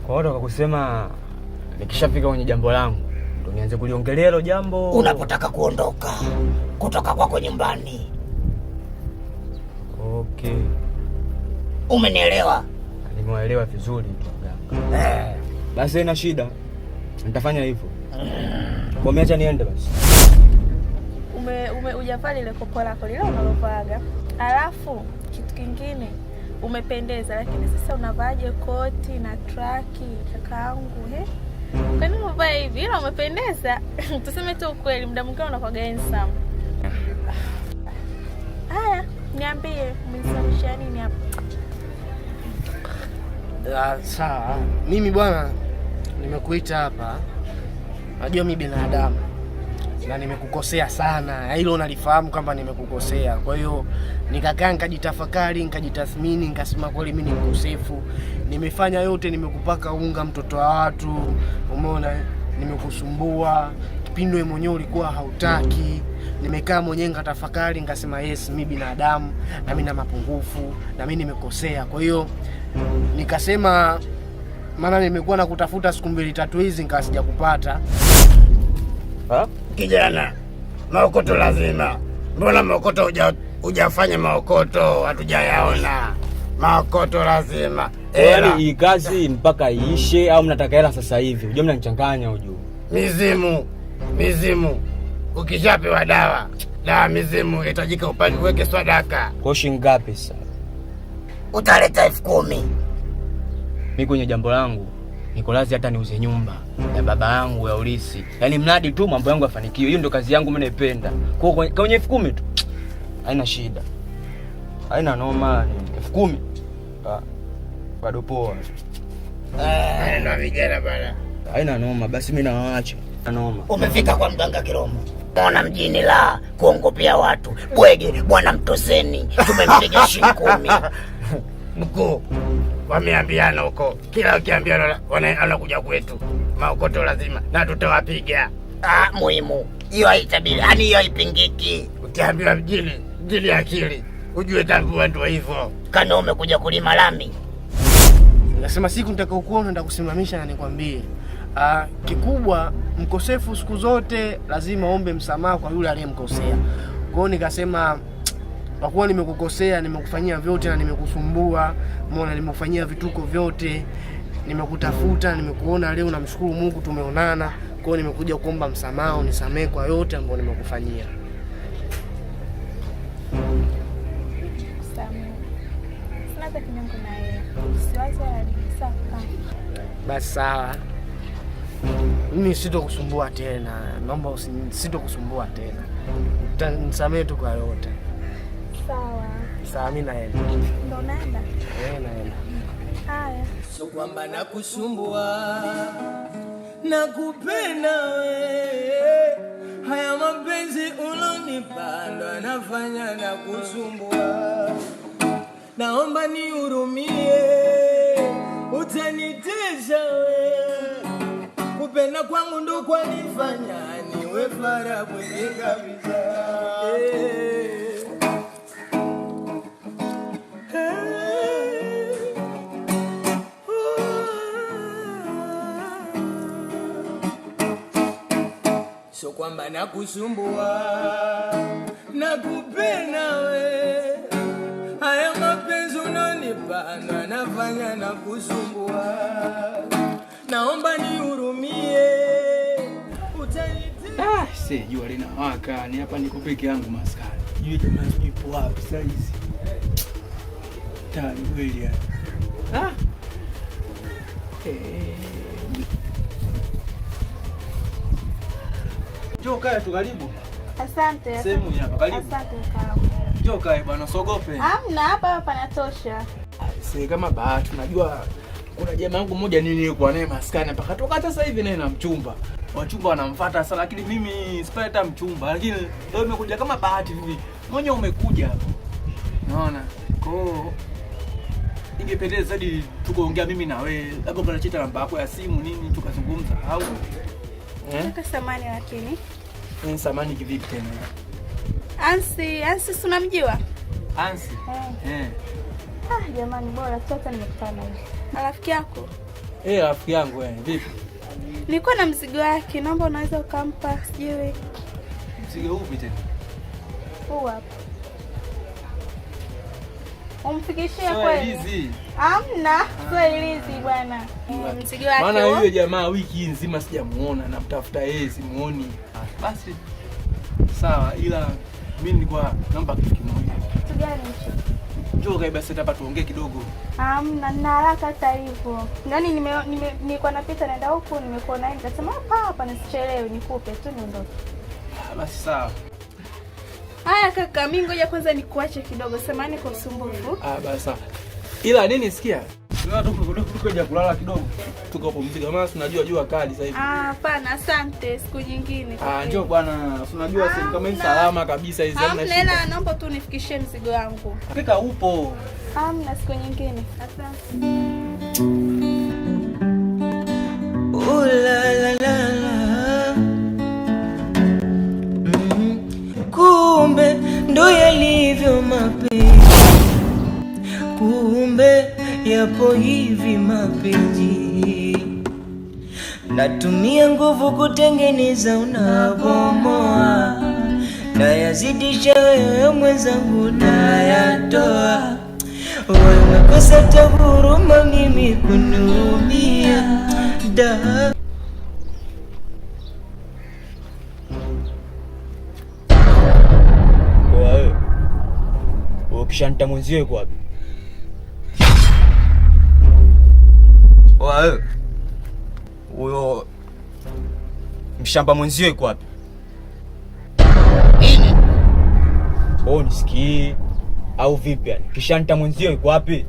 Kwa hiyo kusema nikishafika kwenye jambo langu ndo nianze kuliongelea hilo jambo unapotaka kuondoka kutoka kwako nyumbani. Okay. Umenielewa? Nimeelewa vizuri mganga. Basi haina shida. Nitafanya hivyo. Kwa miacha niende basi. Hujavaa ile kopo lako lile unalovaga. Alafu kitu kingine umependeza, lakini sasa unavaaje koti na traki kakaangu Kwa nini unavaa hivi? Ila umependeza. Tuseme tu ukweli, muda mwingine unakuwa handsome. Haya, niambie umenisababisha nini hapa? Sawa. Mimi bwana nimekuita hapa. Najua mimi binadamu na nimekukosea sana. Hilo unalifahamu kwamba nimekukosea. Kwa hiyo nikakaa nikajitafakari, nikajitathmini, nikasema kweli mimi ni mkosefu. Nimefanya yote, nimekupaka unga mtoto wa watu. Umeona, nimekusumbua. Kipindi wewe mwenyewe ulikuwa hautaki. Nimekaa mwenyewe nikatafakari, nikasema yes, mimi binadamu na mimi na mapungufu na mimi nimekosea. Kwa hiyo nikasema maana nimekuwa na kutafuta siku 2-3 hizi nikawa sijakupata. Kijana, maokoto lazima. Mbona maokoto hujafanya maokoto? Hatujayaona. Maokoto lazima. Yaani hii kazi mpaka iishe au mnataka hela sasa hivi? Unajua mnanichanganya unajua. Mizimu. Ukishapewa dawa mizimu itajika upaki uweke sadaka. Kwa shilingi ngapi sasa? Utaleta 10,000. Mimi kwenye jambo langu niko lazi hata niuze nyumba ya baba yangu ya ulisi. Yaani mradi tu mambo yangu yafanikiwe. Hiyo ndio kazi yangu mimi naipenda. Kwa kwenye 10,000 tu. Haina shida. Haina noma. 10,000. Bado poa. Ndio vijana bana. Haina noma, basi mimi nawaacha. Noma. Umefika kwa mganga Kiromo. Mbona mjini la kuongopea watu. Bwege bwana Mtoseni. Tumempiga shilingi 10,000. Mkuu, wameambiana huko. Kila ukiambiana wanakuja kwetu. Maokoto lazima na tutawapiga. Muhimu. Hiyo haitabiri. Yaani hiyo haipingiki. Ukiambiwa mjini akili. Ujue tangu ndio hivyo. Kana umekuja kulima lami. Nasema siku nitakayokuona naenda kusimamisha na nikwambie. Kikubwa mkosefu siku zote lazima ombe msamaha kwa yule aliyemkosea. Kwa hiyo nikasema kwa kuwa nimekukosea, nimekufanyia vyote na nimekusumbua, umeona nimekufanyia vituko vyote, nimekutafuta, nimekuona leo, namshukuru Mungu tumeonana. Kwa hiyo nimekuja kuomba msamaha, unisamehe kwa yote ambayo nimekufanyia. Basi sawa. Mimi sitokusumbua tena. Naomba sitokusumbua tena. Nisamehe tu kwa yote. Sawa. Sawa, mimi naenda. Ndio naenda? Naenda. Haya. so kwamba nakusumbua, nakupenda we. Haya mapenzi ulonipa ndo anafanya nakusumbua. Naomba nihurumie, utanitesha we. Kupenda kwangu ndo kwanifanya niwe fara bwege kabisa. So kwamba nakusumbua, nakupenda we. Haya mapenzi unonipa ndo anafanya nakusumbua. Naomba nihurumie, utanitesha. Jua linawaka, ni hapa niko peke yangu maskani. Jua jamani nipo wapi sasa hizi? Tani kweli ya. Njoo kae tu karibu. Asante. Sehemu hapa karibu. Asante kaka. Njoo kae bwana, usiogope. Hamna, hapa panatosha. Sasa kama bahati unajua kuna jamaa wangu mmoja nilikuwa naye maskani mpaka toka sasa hivi naye na mchumba. Wachumba wanamfuata sana lakini mimi sipata mchumba. Lakini leo nimekuja kama bahati hivi. Mmoja umekuja hapo. Unaona? Kwa ingependeza zaidi tukoongea mimi na wewe. Labda unachita namba yako ya simu nini tukazungumza au Kaka samani lakini. Samani kivipi tena? Ansi unamjua? Ansi? Jamani bora tu hata nimekutana hivi. Rafiki yako? Rafiki yangu vipi? Nilikuwa na mzigo wake, naomba unaweza ukampa sijui. Mzigo upi tena? Huu hapa. Umfikishie kweli? Hizi. Hamna, sio ilizi bwana. Mzigo wake. Maana yule jamaa wiki nzima sijamuona, namtafuta yeye simuoni. Basi sawa, ila mimi nilikuwa naomba kitu kimoja. Kitu gani hicho? Njoo kae basi hapa tuongee kidogo. Hamna, nina haraka hata hivyo. Yaani nilikuwa napita naenda huku nimekuona hivi nikasema hapa nisichelewe nikupe tu niondoke. Basi sawa. Haya kaka, mimi ngoja kwanza nikuache kidogo. Samahani kwa usumbufu. Basi sawa. Ila nini sikia? Tuko kulala kidogo. Tukapumzika maana tunajua jua kali sasa hivi. Hapana, asante. Siku nyingine. Njoo bwana, tunajua sisi kama ni salama kabisa hizi hamna shida. Hamna, naomba tu nifikishie mzigo wangu. Hakika upo. Hamna, siku nyingine. Asante. La la la la. Kumbe ndo yalivyo mapenzi. Kumbe yapo hivi mapenzi. Natumia nguvu kutengeneza unabomoa. Nayazidisha wewe mwenzangu nayatoa. Wewe umekosa ta huruma mimi kunihurumia. Wewe ukishanta mwenzio yuko wapi? Wewe huyo mshamba mwenzio yuko wapi? Nini? Nisikii au vipi yani? Kishanta mwenzio yuko wapi?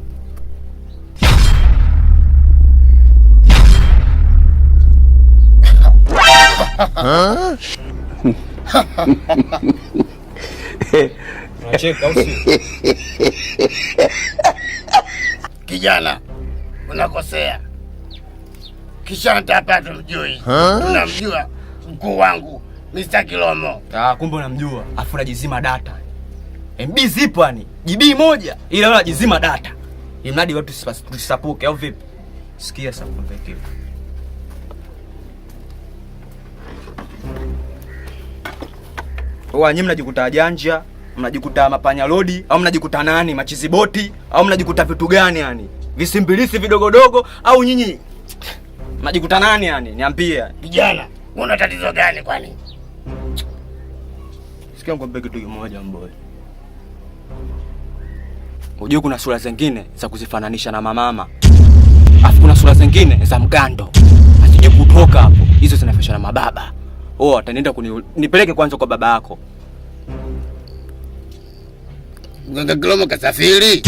Unacheka au si? Kijana, unakosea. Kishanta hapa tumjui. Tunamjua mkuu wangu Mr. Kilomo. Kumbe unamjua. Afu unajizima data. MB zipo yani. GB moja ila unajizima data. Imradi watu tusisapuke au vipi? Sikia sasa kumbe kitu. Nyinyi mnajikuta janja, mnajikuta mapanya lodi au mnajikuta nani machizi boti au mnajikuta vitu gani yani? Visimbilisi vidogodogo au nyinyi mnajikuta nani yani? Niambie. Kijana, una tatizo gani kwani? Sikia ngombe kitu kimoja mboy. Unajua kuna sura zingine za kuzifananisha na mamama. Afu kuna sura zingine za mgando. Asije kutoka hapo. Hizo zinafanana na mababa. Atanienda nipeleke kwanza kwa baba yako. Mganga Kilomo kasafiri.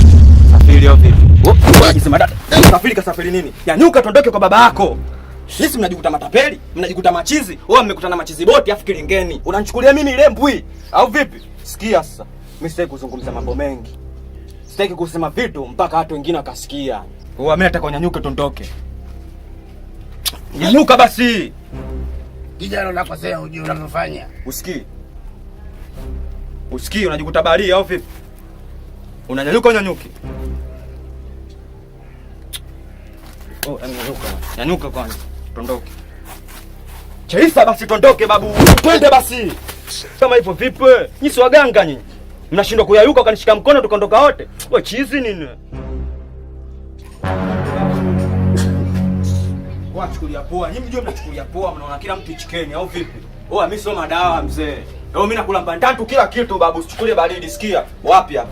Kasafiri au vipi? Unajisema dada. Kasafiri nini? Nyanyuka tuondoke kwa baba yako. Sisi mnajikuta matapeli, mnajikuta machizi. Wewe mmekutana machizi boti afu kilingeni. Unanichukulia mimi lembwi au vipi? Sikia sasa. Mimi sitaki kuzungumza mambo mengi. Sitaki kusema vitu mpaka watu wengine wakasikia. Wewe mimi nataka unyanyuke tuondoke. Nyanyuka basi. Kijana unakosea ujue unavyofanya. Usikii unajikuta baharia au vipi? Unanyanyuka unyanyuke. Nyanyuka kwanza. Tondoke. Chaisa basi tondoke babu. Twende basi. Kama hivyo vipi? Nyinyi si waganga nyinyi. Mnashindwa kuyayuka ukanishika mkono tukaondoka wote. Wewe chizi nini? Wachukulia poa. Nyinyi mjue mnachukulia poa, mnaona kila mtu chikeni au vipi? Wewe mimi sio madawa mzee. Leo mimi nakula mbandatu kila kitu babu, usichukulie baridi sikia. Wapi hapa?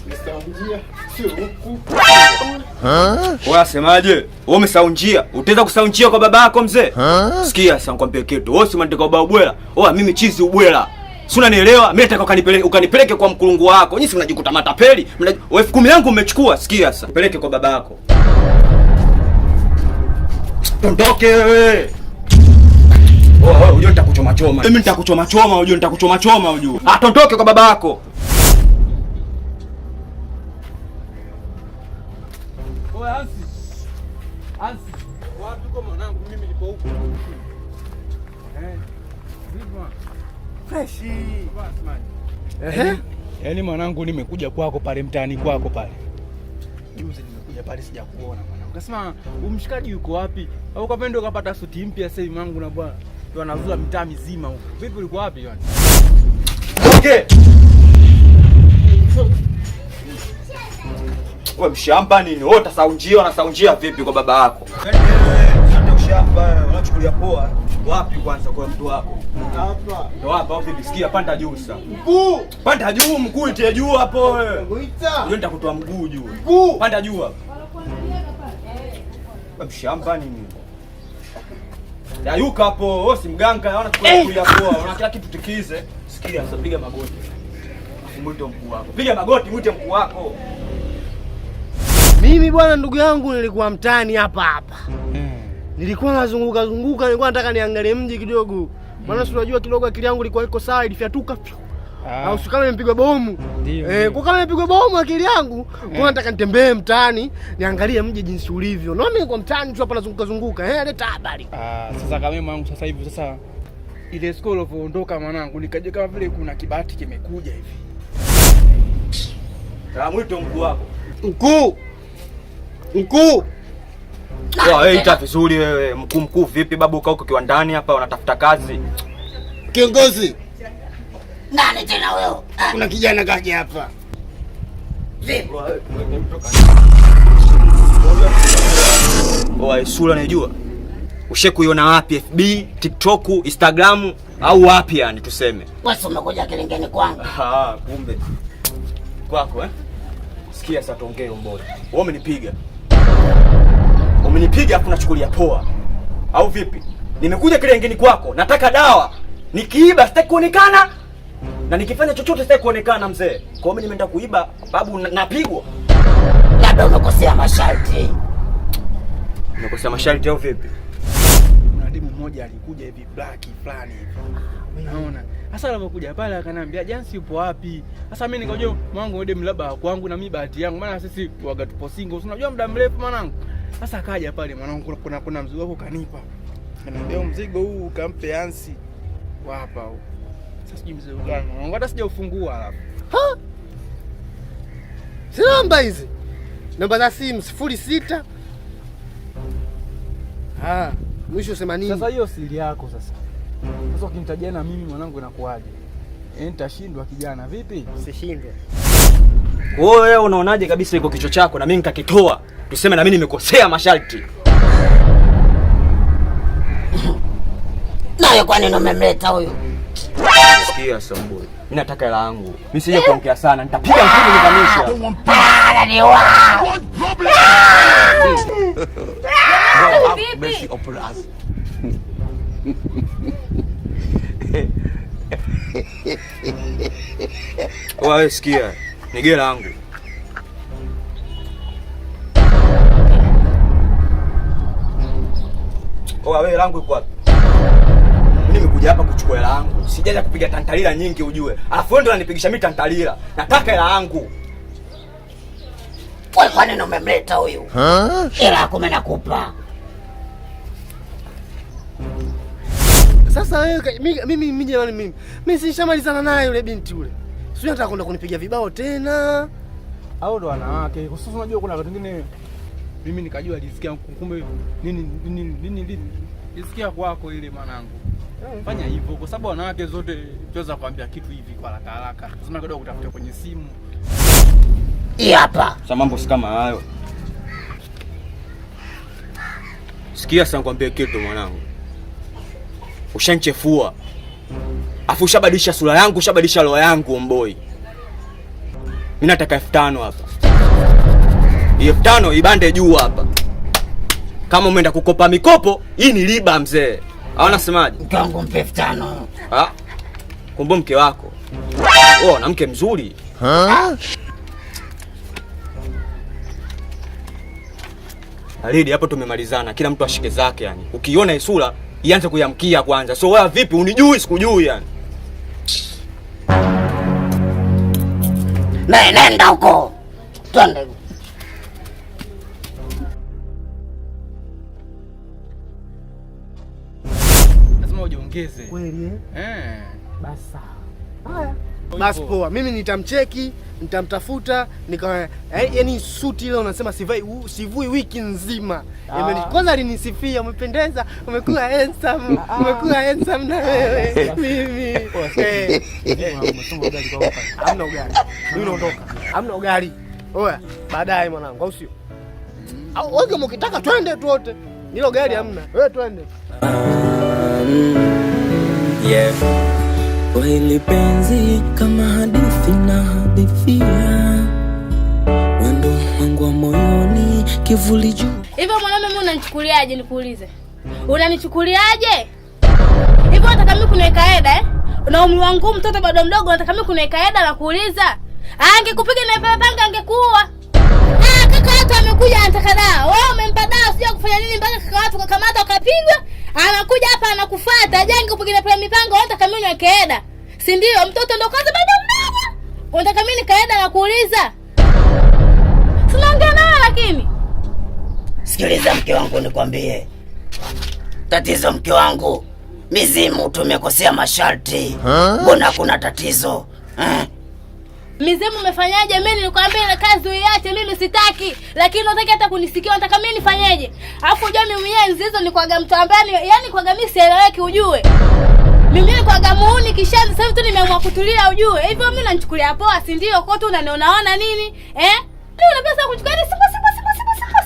Nisaunjia, sio huku. Wewe asemaje? Wewe umesaunjia. Utaweza kusaunjia kwa baba yako mzee? Sikia sasa nikwambie kitu. Wewe usimandika ubao ubwela. Wewe mimi chizi ubwela. Si unanielewa? Mimi nataka ukanipeleke kwa mkulungu wako. Nyinyi si mnajikuta matapeli. Wewe 10,000 yangu umechukua. Sikia sasa. Peleke kwa baba yako. Tondoke wewe. Unajua nitakuchoma choma. Mimi nitakuchoma choma, unajua nitakuchoma choma unajua. Tondoke kwa baba yako. Oya Hansi. Wapi kwa mwanangu mimi nipo huko. Vipi? Fresh. Yaani mwanangu nimekuja kwako pale mtaani kwako pale. Juzi nimekuja pale sijakuona mwanangu. Kasema umshikaji yuko wapi? Au kwa pendo kapata suti mpya sasa hivi mangu na bwana. Ndio anazua mitaa mizima huko. Vipi ulikuwa wapi yani? Okay. Wewe mshamba nini? Wewe unasaunjia vipi kwa baba yako? Sante ushamba wewe, unachukulia poa. Wapi kwanza kwa mtu wako? Hapa. Ndio hapa au vipi? Sikia panda juu sasa. Mkuu! Panda juu, mkuu itie juu hapo wewe. Ngoita. Wewe nitakutoa mguu juu. Mkuu! Panda juu hapo. Wewe mshamba nini? Yayuka hapo, wewe si mganga, naona tukulia poa. Una kila kitu tikize. Sikia sasa piga magoti. Mwite mkuu wako. Piga magoti, mwite mkuu wako. Mimi bwana ndugu yangu nilikuwa mtaani hapa. Nilikuwa nazunguka, nilikuwa nataka niangalie mji kidogo. Maana si unajua kidogo akili yangu ilikuwa iko sawa, ilifyatuka. Au si kama nimepigwa bomu. Kwa kama nimepigwa bomu akili yangu, kwa nataka nitembee mtaani, niangalie mji jinsi ulivyo. Na mimi nilikuwa mtaani tu hapa nazunguka. Leta habari. Sasa kama mwanangu sasa hivi sasa ile school ilivyoondoka mwanangu nikaje kama vile kuna kibati kimekuja hivi. Mwite mkuu wako. Mkuu. Wewe ita vizuri wewe. Mkuu vipi babu uka huko kiwandani hapa unatafuta kazi? Kiongozi. Nani tena wewe? Kuna kijana kaja hapa. Vipi? Wewe sura unajua? Ushakuiona wapi? FB, TikTok, Instagram au wapi yani tuseme? Wewe umekuja kilingeni kwangu. Kumbe. Kwako Sikia sasa tuongee mbona. Wewe umenipiga. Umenipiga afu nachukulia poa. Au vipi? Nimekuja kilingeni kwako, nataka dawa. Nikiiba sitaki kuonekana. Na nikifanya chochote sitaki kuonekana mzee. Kwa hiyo mimi nimeenda kuiba, babu napigwa. Labda umekosea masharti. Umekosea masharti au vipi? Kuna demu mmoja alikuja hivi black fulani hivi. Unaona? Sasa alipokuja pale akaniambia Jansi yupo wapi? Sasa mimi nikajua mwanangu demu labda kwangu na mimi bahati yangu. Maana sisi waga tupo single. Unajua muda mrefu mwanangu. Sasa akaja pale mwanangu kuna mzigo wako kanipa. Ananiambia mzigo huu ukampe Jansi. Hapa huu. Sasa sijui mzigo gani. Mwanangu hata sijaufungua alafu. Si namba hizi. Namba za simu 06. Mwisho 80. Sasa hiyo siri yako sasa. Sasa ukinitajia na mimi mwanangu inakuaje? Nitashindwa kijana vipi? Usishindwe. Wewe unaonaje kabisa iko kichwa chako na mimi nikakitoa. Tuseme na mimi nimekosea masharti. Nawe kwa nini umemleta huyu? Sikia Samboi. Mimi nataka hela yangu. Mimi sije kuongea sana. Nitapiga mpigo nikanisha. Ni wao. Mercy upon us. Wewe sikia. Nige langu. Wewe langu iko wapi? Mimi nimekuja hapa kuchukua hela yangu. Sijaja kupiga tantalila nyingi ujue. Alafu wewe ndo unanipigisha mimi tantalila. Nataka hela yangu. Wewe kwa nini umemleta huyu? Hela yako mimi nakupa. Sasa wewe mimi jamani mimi sishamalizana naye yule binti yule. Sio nataka kwenda kunipiga vibao tena. Au ndo wanawake. Kwa sababu unajua kuna watu wengine mimi nikajua alisikia kumbe nini nisikia kwako ile mwanangu. Fanya hivyo kwa sababu wanawake zote tuweza kuambia kitu hivi kwa haraka haraka. Lazima kidogo kutafuta kwenye simu. Hii hapa. Sasa mambo si kama hayo. Sikia sasa nikwambie kitu mwanangu. Ushanchefua. Afu ushabadilisha sura yangu, ushabadilisha roho yangu mboi. Mimi nataka 5,000 hapa. 5,000 ibande juu hapa. Kama umeenda kukopa mikopo, hii ni riba mzee. Hawana semaje? Mke wangu mpe 5,000. Kumbe mke wako. Na mke mzuri. Alidi hapo tumemalizana. Kila mtu ashike zake yani. Ukiona hii sura, ianze kuyamkia kwanza. So wewe vipi unijui sikujui yani? Nenda huko. Twende. Lazima ujiongeze. Kweli Basi. Haya. Basi poa. Mimi nitamcheki, nitamtafuta, yaani suti ile unasema sivui wiki nzima. Kwanza alinisifia, umependeza, umekuwa handsome, na wewe. Mimi. Hamna ugali. Mimi naondoka. Hamna ugali. Oya, baadaye mwanangu, au sio? Au wewe ukitaka twende tu wote. Hilo gari hamna. Wewe twende. Yeah. Kweli penzi kama hadithi na hadithia. Wendo wangu wa moyoni kivuli juu. Hivyo mwanaume mimi unanichukuliaje nikuulize? Unanichukuliaje? Hivyo unataka mimi kuniweka heda Na umri wangu mtoto bado mdogo unataka mimi kuniweka heda na kuuliza? Angekupiga na panga angekuua. Kaka watu amekuja anataka dawa. Wewe umempa dawa sio kufanya nini mpaka kaka watu kakamata ukapigwa? Anakuja hapa anakufuata. Jange kupiga na mipanga unataka mimi niweke heda. Si ndio? Mtoto ndo kwanza bado mdogo. Unataka mimi nikaenda na kuuliza? Tunaongea nawe lakini. Sikiliza mke wangu nikwambie. Tatizo mke wangu. Mizimu tumekosea masharti. Mbona kuna tatizo? Mizimu umefanyaje? Mimi nilikwambia ile kazi uiache, mimi sitaki. Lakini unataka hata kunisikia, unataka mimi nifanyeje? Alafu unajua mimi mwenyewe hizo ni kwaga mtu ambaye yani kwaga mimi sieleweki ujue. Mimi ni kwaga muuni kisha sasa hivi tu nimeamua kutulia ujue. Hivyo mimi nanichukulia poa, si ndio? Kwa tu unaniona nini? Leo unapesa kuchukua ni sipo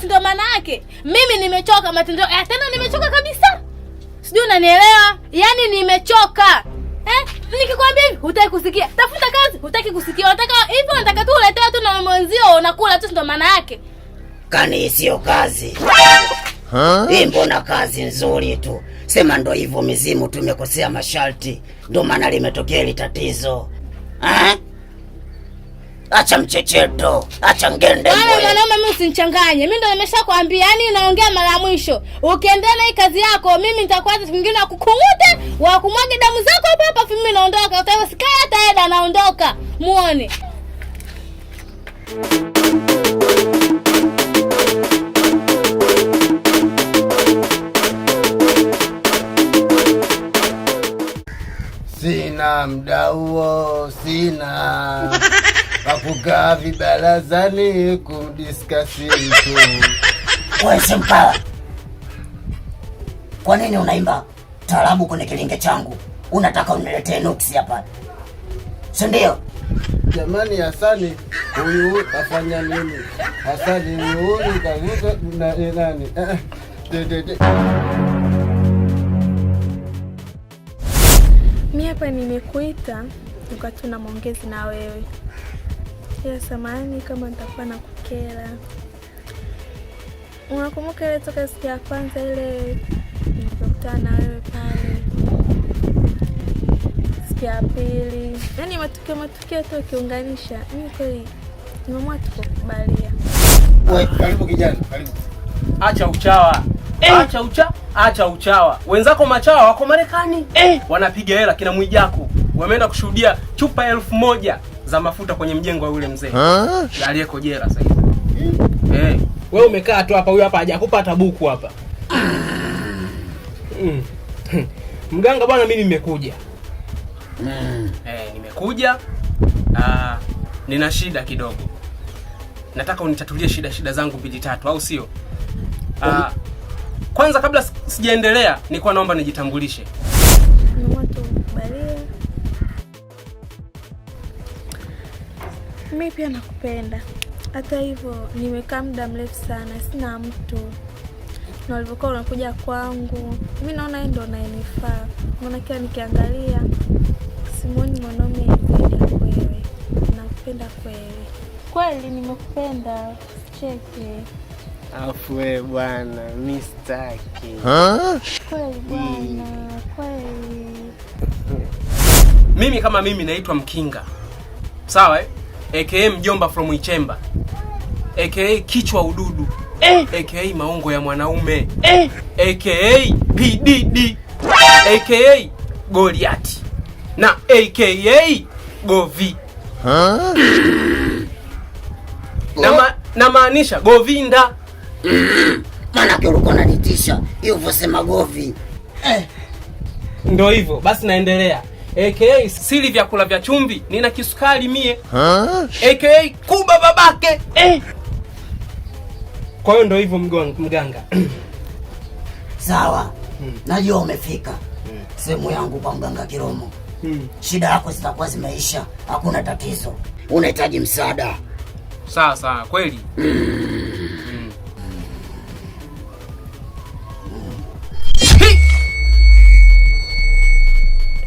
ndio maana yake. Mimi nimechoka matendo. Tena nimechoka kabisa. Sijui unanielewa? Yaani nimechoka. Nikikwambia hivi hutaki kusikia. Tafuta kazi hutaki kusikia. Unataka hivyo unataka tu uletewe tu na mwenzio unakula tu ndio maana yake. Kani sio kazi. Hii mbona kazi nzuri tu. Sema ndo hivyo mizimu tumekosea masharti. Ndio maana limetokea ile tatizo. Acha mchecheto, acha ngende. Mwanaume mimi usinichanganye. Mimi ndo nimeshakwambia, yani naongea mara ya mwisho. Ukiendelea na hii kazi yako, mimi nitakuwa mtu mwingine wa kukungute, wa kumwaga damu zako hapa hapa, mimi naondoka. Utasikia hata heda naondoka. Muone. Sina muda huo, sina wakukaa vibarazani kumdiskasi tu. Wewe Simba, kwa nini unaimba taarabu kwenye kilinge changu? Unataka uniletee nuksi hapa, si ndio? Jamani, Hasani huyu kafanya nini? Hasani ni huyu kavuka na nani? Mimi hapa nimekuita nikati na maongezi na wewe. Ya samahani kama nitakuwa na kukera. Unakumbuka ile toka siku ya kwanza ile nilikutana na wewe pale? Siku ya pili. Yaani matukio tu ukiunganisha. Mimi kweli nimeamua tukukubalia. Wewe karibu kijana, karibu. Acha uchawa. Acha ucha. Acha uchawa. Wenzako machawa wako Marekani. Wanapiga hela kina Mwijako. Wameenda kushuhudia chupa 1000 za mafuta kwenye mjengo wa yule mzee. Aliyeko jela sasa hivi. Wewe umekaa tu hapa, huyu hapa hajakupa hata buku hapa. Mganga bwana, mimi nimekuja. Nimekuja. Nina shida kidogo. Nataka unitatulie shida zangu 2-3 au sio? Kwanza kabla sijaendelea, nilikuwa naomba nijitambulishe. Mimi pia nakupenda. Hata hivyo nimekaa muda mrefu sana, sina mtu. Na ulivyokuwa unakuja kwangu, mimi naona yeye ndo anayenifaa. Maana kila nikiangalia simuoni mwanaume zaidi wewe. Nakupenda kweli. Kweli nimekupenda. Cheke. Afu wewe bwana, mimi sitaki. Kweli bwana, kweli. Mimi kama mimi naitwa Mkinga. Sawa aka mjomba from Ichemba. Aka kichwa ududu. Aka maungo ya mwanaume. Aka PDD. Aka Goliati. Na aka Govi. Na maanisha Govinda. Maana kile ulikuwa unanitisha, hivyo sema Govi. Ndio hivyo, basi naendelea. AKA sili vyakula vya chumvi, nina kisukari mie. AKA kuba babake. Kwa hiyo ndio hivyo mganga. Sawa. Najua umefika. Sehemu yangu kwa mganga Kiromo. Shida yako zitakuwa zimeisha, hakuna tatizo. Unahitaji msaada. Sawa, kweli.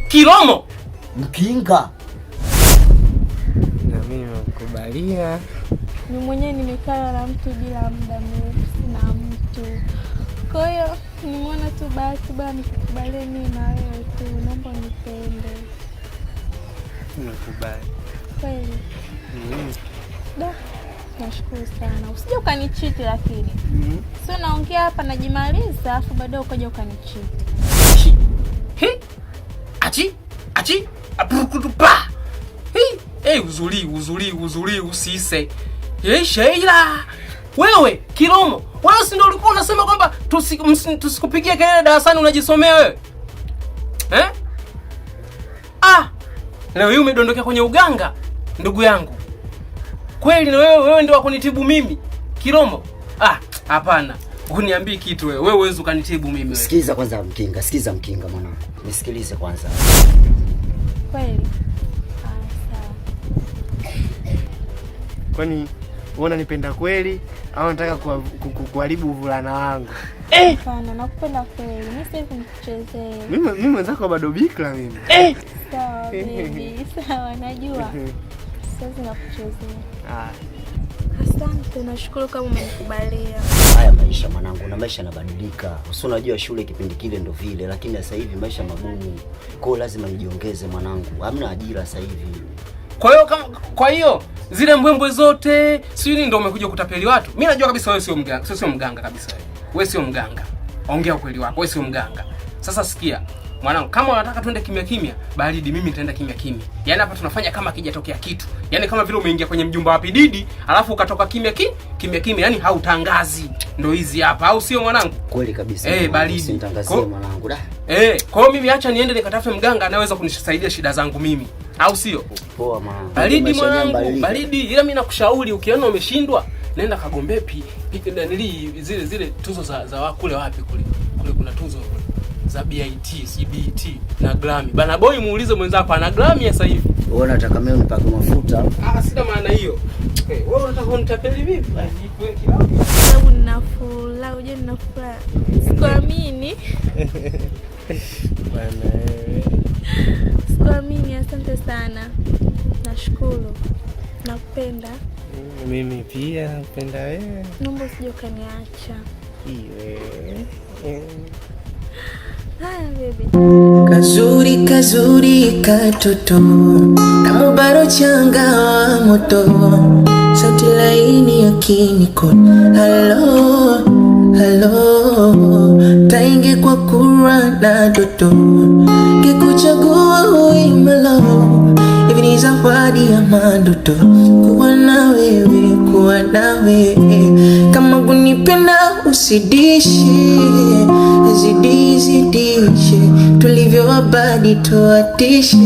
Kiromo Mkinga. Na mimi nakubalia. Mimi mwenyewe nimekaa na mtu bila muda mrefu, sina mtu. Kwa hiyo nimeona tu basi bwana nikubalie mimi na wewe tu, naomba nipende. Nakubali. Kweli. Da. Nashukuru sana. Usije ukanichiti lakini. Sio naongea hapa najimaliza afu baadaye ukaja ukanichiti. Achi apukutupa. Uzuri usise. Sheila. Wewe Kiromo, wewe si ndio ulikuwa unasema kwamba tusikupigie kelele darasani unajisomea wewe? Leo hii umedondokea kwenye uganga ndugu yangu. Kweli na wewe ndio wakunitibu mimi Kiromo? Hapana. Uniambie kitu wewe. Wewe uweze ukanitibu mimi wewe. Sikiza kwanza Mkinga, Mkinga mwanangu. Nisikilize kwanza. Kweli. Sawa. Kwani unaona nipenda kweli au unataka kuharibu uvulana wangu? Hapana, nakupenda kweli. Mimi sasa nikuchezee. Mimi mwenzako bado bikra mimi. Sawa baby. Sawa najua. Sasa nakuchezea. Asante, nashukuru kama umenikubalia. Haya maisha mwanangu, na maisha yanabadilika. Usi unajua shule kipindi kile ndo vile, lakini sasa hivi maisha magumu. Kwa hiyo lazima nijiongeze mwanangu. Hamna ajira sasa hivi. Kwa hiyo zile mbwembwe zote, si nini ndio umekuja kutapeli watu? Mimi najua kabisa wewe sio mganga, sio mganga kabisa wewe. Wewe sio mganga. Ongea ukweli wako, wewe sio mganga. Sasa sikia, mwanangu, kama unataka twende kimya, baridi mimi nitaenda kimya. Yaani hapa tunafanya kama kijatokea kitu. Yaani kama vile umeingia kwenye mjumba wa Pididi, alafu ukatoka kimya, yaani hautangazi. Ndio hizi hapa, au sio mwanangu? Kweli kabisa. Baridi. Usitangazie mwanangu da. Kwa hiyo mimi acha niende nikatafute mganga anaweza kunisaidia shida zangu mimi. Au sio? Poa mwanangu. Baridi mwanangu, baridi. Ila mimi nakushauri ukiona umeshindwa, nenda kagombee zile tuzo za wakule wapi kule. Kule kuna tuzo za BIT, CBT na Grammy. Bana boy muulize mwenzako ana Grammy sasa hivi. Wewe unataka mimi nipake mafuta? Sina maana hiyo. Wewe unataka unitapeli vipi? Wewe kilabu. Sababu ninafuraha, uje ninafuraha. Sikuamini. Bana Sikuamini, asante sana. Nashukuru. Nakupenda. Mimi pia napenda wewe. Naomba usije ukaniacha. Haya baby. Kazuri katoto kama baro changa wa moto, sauti laini ya kiniko. Hello Hello, tainge kwa kura na doto, kikuchagua uimelo, hivi ni zawadi ya mandoto. Kuwa na wewe, kuwa na wewe, kama kunipenda usidishe, zidishe, tulivyo wabadi tuatishe,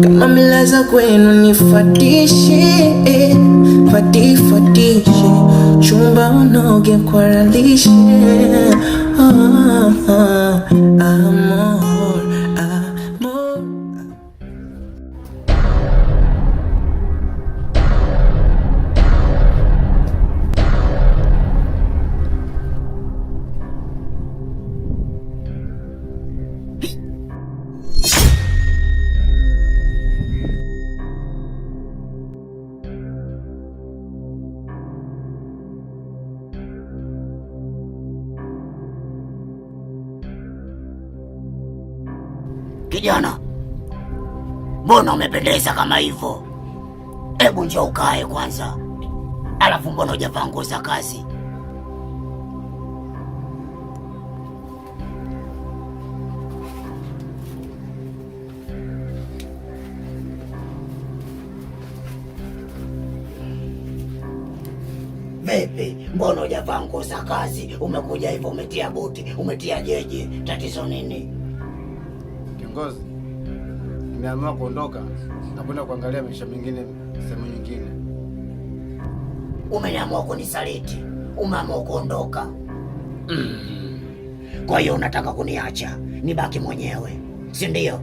kama milaza kwenu nifatishe, fatishe, chumba unoge kwa ralishe, amor. Kijana, mbona umependeza kama hivyo? Hebu njoo ukae kwanza. Alafu mbona hujavaa nguo za kazi? Vipi, mbona hujavaa nguo za kazi? Umekuja hivyo umetia buti, umetia jeje, tatizo nini? Kiongozi, nimeamua kuondoka na kwenda kuangalia maisha mengine sehemu nyingine. Umeamua kunisaliti, umeamua kuondoka. Kwa hiyo unataka kuniacha nibaki mwenyewe, si ndio?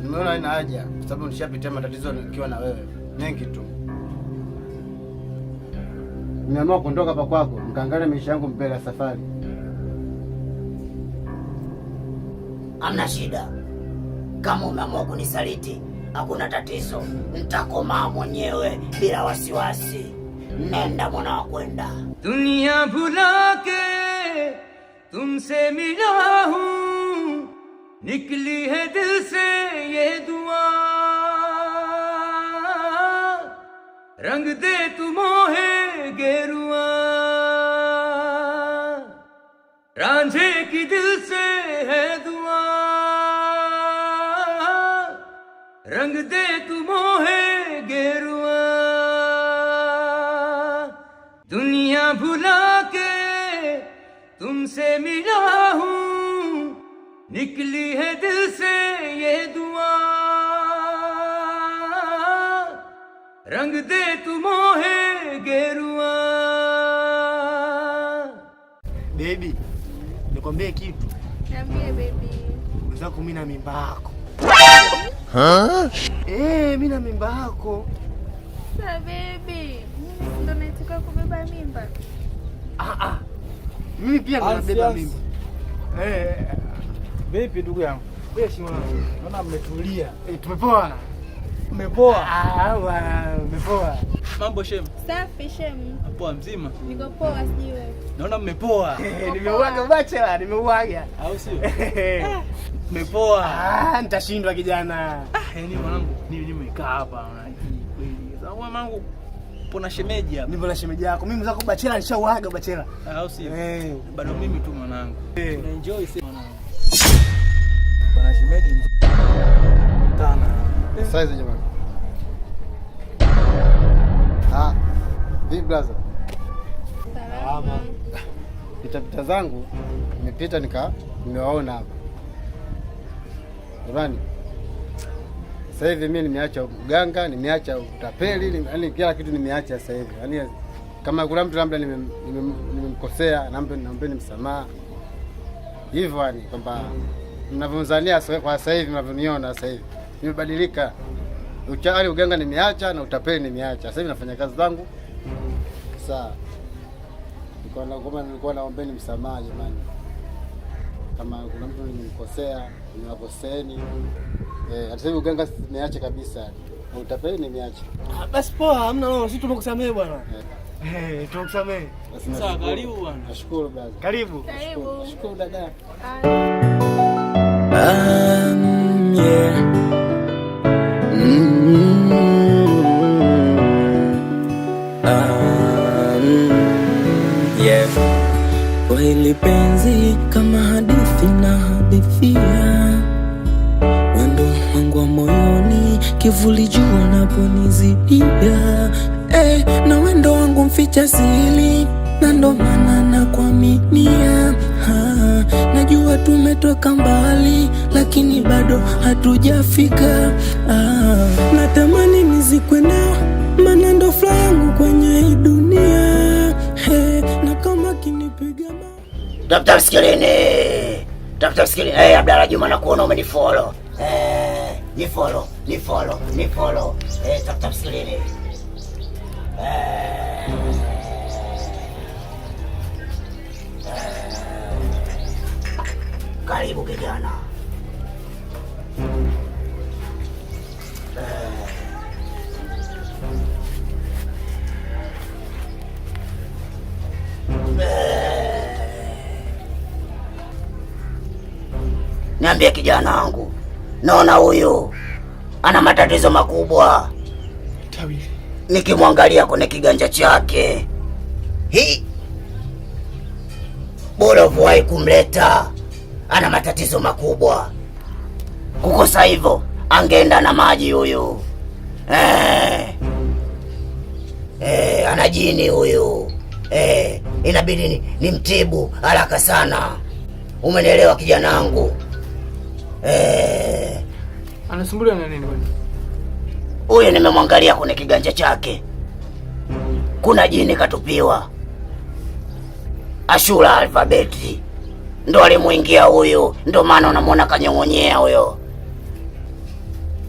Nimeona haina haja kwa sababu nishapitia matatizo nikiwa na wewe mengi tu. Nimeamua kuondoka hapa kwako, nikaangalia maisha yangu mbele ya safari. Hamna shida. Kama umeamua kunisaliti, hakuna tatizo. Nitakomaa mwenyewe bila wasiwasi. Nenda mwana wa kwenda. दुनिया भुला के तुमसे मिला हूँ, निकली है दिल से ये दुआ, रंग दे तू मोहे गेरुआ, रांझे की दिल से है दुआ, रंग दे तू मोहे गेरुआ, दुनिया भुला के तुमसे मिला हूँ, निकली है दिल से ये दुआ, रंग दे तू मोहे गेरुआ. Baby, nikwambie kitu. Niambie baby. Mwenzako mimi na mimba yako. Mimi na mimba yako. Sasa baby, mimi ndo nataka kubeba mimba. Mimi pia ndo nabeba mimba. Vipi ndugu yangu? Wewe si mwanangu. Naona mmetulia. Tumepoa. Umepoa? Umepoa. Mambo shemu. Safi shemu. Poa mzima. Niko poa sijui wewe. Naona mmepoa. Nimeuaga bachelor, nimeuaga. Au sio? Mmepoa. Nitashindwa kijana. Yaani mwanangu, nimekaa hapa kweli. Sasa mwanangu pona shemeji hapa. Nipo na shemeji yako. Mimi mzako bachelor nishauaga bachelor. Au sio? Bado mimi tu mwanangu. Tuna enjoy sana mwanangu. Bana shemeji sana. Size jamani. Vipi blaza? Salama. Pita zangu nimepita nimewaona hapa. Jamani. Sasa hivi mimi nimeacha uganga, nimeacha utapeli, yaani kila kitu nimeacha sasa hivi. Yaani kama kuna mtu labda nimemkosea, naombeni msamaha. Hivyo yani kwamba mnavyonzania kwa sasa hivi mnavyoniona sasa hivi. Nimebadilika. Uchali uganga nimeacha na utapeli nimeacha. Sasa hivi nafanya kazi zangu. Sawa. Nilikuwa naombeni msamaha jamani. Kama kuna mtu nimemkosea, nimewakoseeni. Hata hivi uganga nimeacha kabisa. Na utapeli nimeacha. Basi poa, hamna neno, sisi tumekusamehe bwana. Tumekusamehe. Sawa, karibu bwana. Nashukuru brother. Karibu. Nashukuru dada. Yeah. Kwa hili penzi kama hadithi na hadithia, wendo wangu wa moyoni, kivuli jua naponizidia. Na wendo wangu mficha siri, na ndo maana nakuaminia. Najua tumetoka mbali, lakini bado hatujafika. Natamani nizikwe nao, maana ndo furaha yangu kwenye hii dunia. Na kama kinipiga Dr. Skilini. Dr. Skilini. Abdalla Juma nakuona umenifollow. Ni follow. Dr. Skilini. Karibu kijana. Niambie kijana wangu, naona huyu ana matatizo makubwa. Tawili. Nikimwangalia kwenye kiganja chake, bora uvuai kumleta. Ana matatizo makubwa. Kukosa hivyo angeenda na maji huyu. Ana jini huyu. Inabidi ni mtibu haraka sana. Umenielewa kijana wangu? Anasumbuliwa na nini bwana? Huyu nimemwangalia kwenye kiganja chake, kuna jini katupiwa. Ashura alfabeti ndo alimuingia huyu, ndo maana unamwona kanyong'onyea huyo.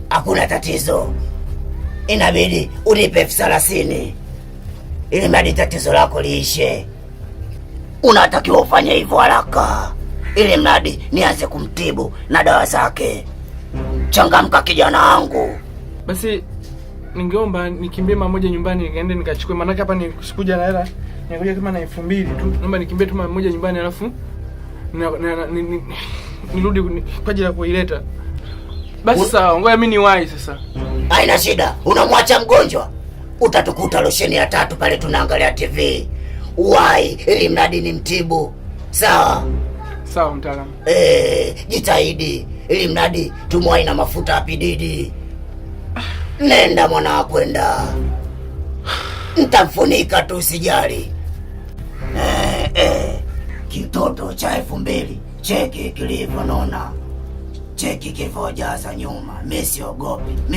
Hakuna tatizo, inabidi unipe 30,000 ili mradi tatizo lako liishe. Unatakiwa ufanye hivyo haraka ili mradi nianze kumtibu na dawa zake. Changamka kijana wangu. Basi ningeomba nikimbie mara moja nyumbani nikaende nikachukue, maana hapa nisikuja na hela. Nikuja kama na 2,000 tu. Naomba nikimbie tu mara moja nyumbani alafu nirudi kwa ajili ya kuileta. Basi sawa, ngoja mimi niwahi sasa. Haina shida, unamwacha mgonjwa. Utatukuta losheni ya 3 pale tunaangalia TV. Uwahi ili mradi ni mtibu. Sawa? Sawa mtaalamu. Jitahidi ili mradi tumwahi na mafuta apididi. Nenda mwana kwenda. Nitamfunika tu usijali. Kitoto cha 2,000. Cheki kilivyonona. Cheki kivyojaza nyuma. Mimi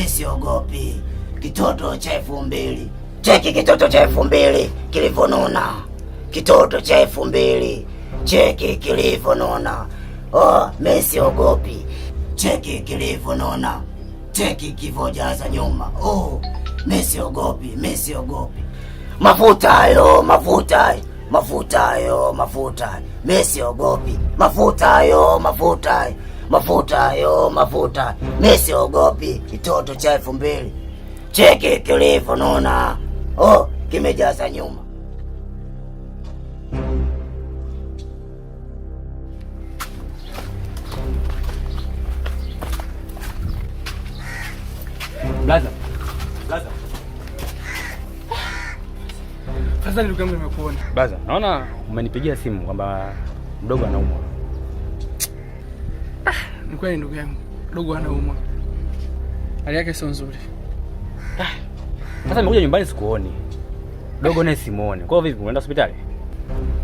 siogopi. Kitoto cha 2,000. Cheki kitoto cha 2,000 kilivyonona. Kitoto cha 2,000. Cheki kilivyonona. Mimi siogopi. Cheki kilivyonona. Cheki kivyojaza nyuma. Mimi siogopi. Mafuta hayo. Mimi siogopi. Mafuta. Mimi siogopi. Kitoto cha 2,000. Cheki kilivyonona. Kimejaza nyuma. Blaza. Sasa ndugu yangu nimekuona. Blaza, naona umenipigia simu kwamba mdogo anaumwa. Ni kweli ndugu yangu. Mdogo anaumwa. Hali yake sio nzuri. Sasa nimekuja nyumbani sikuoni. Dogo naye simuone. Kwa hiyo vipi, unaenda hospitali?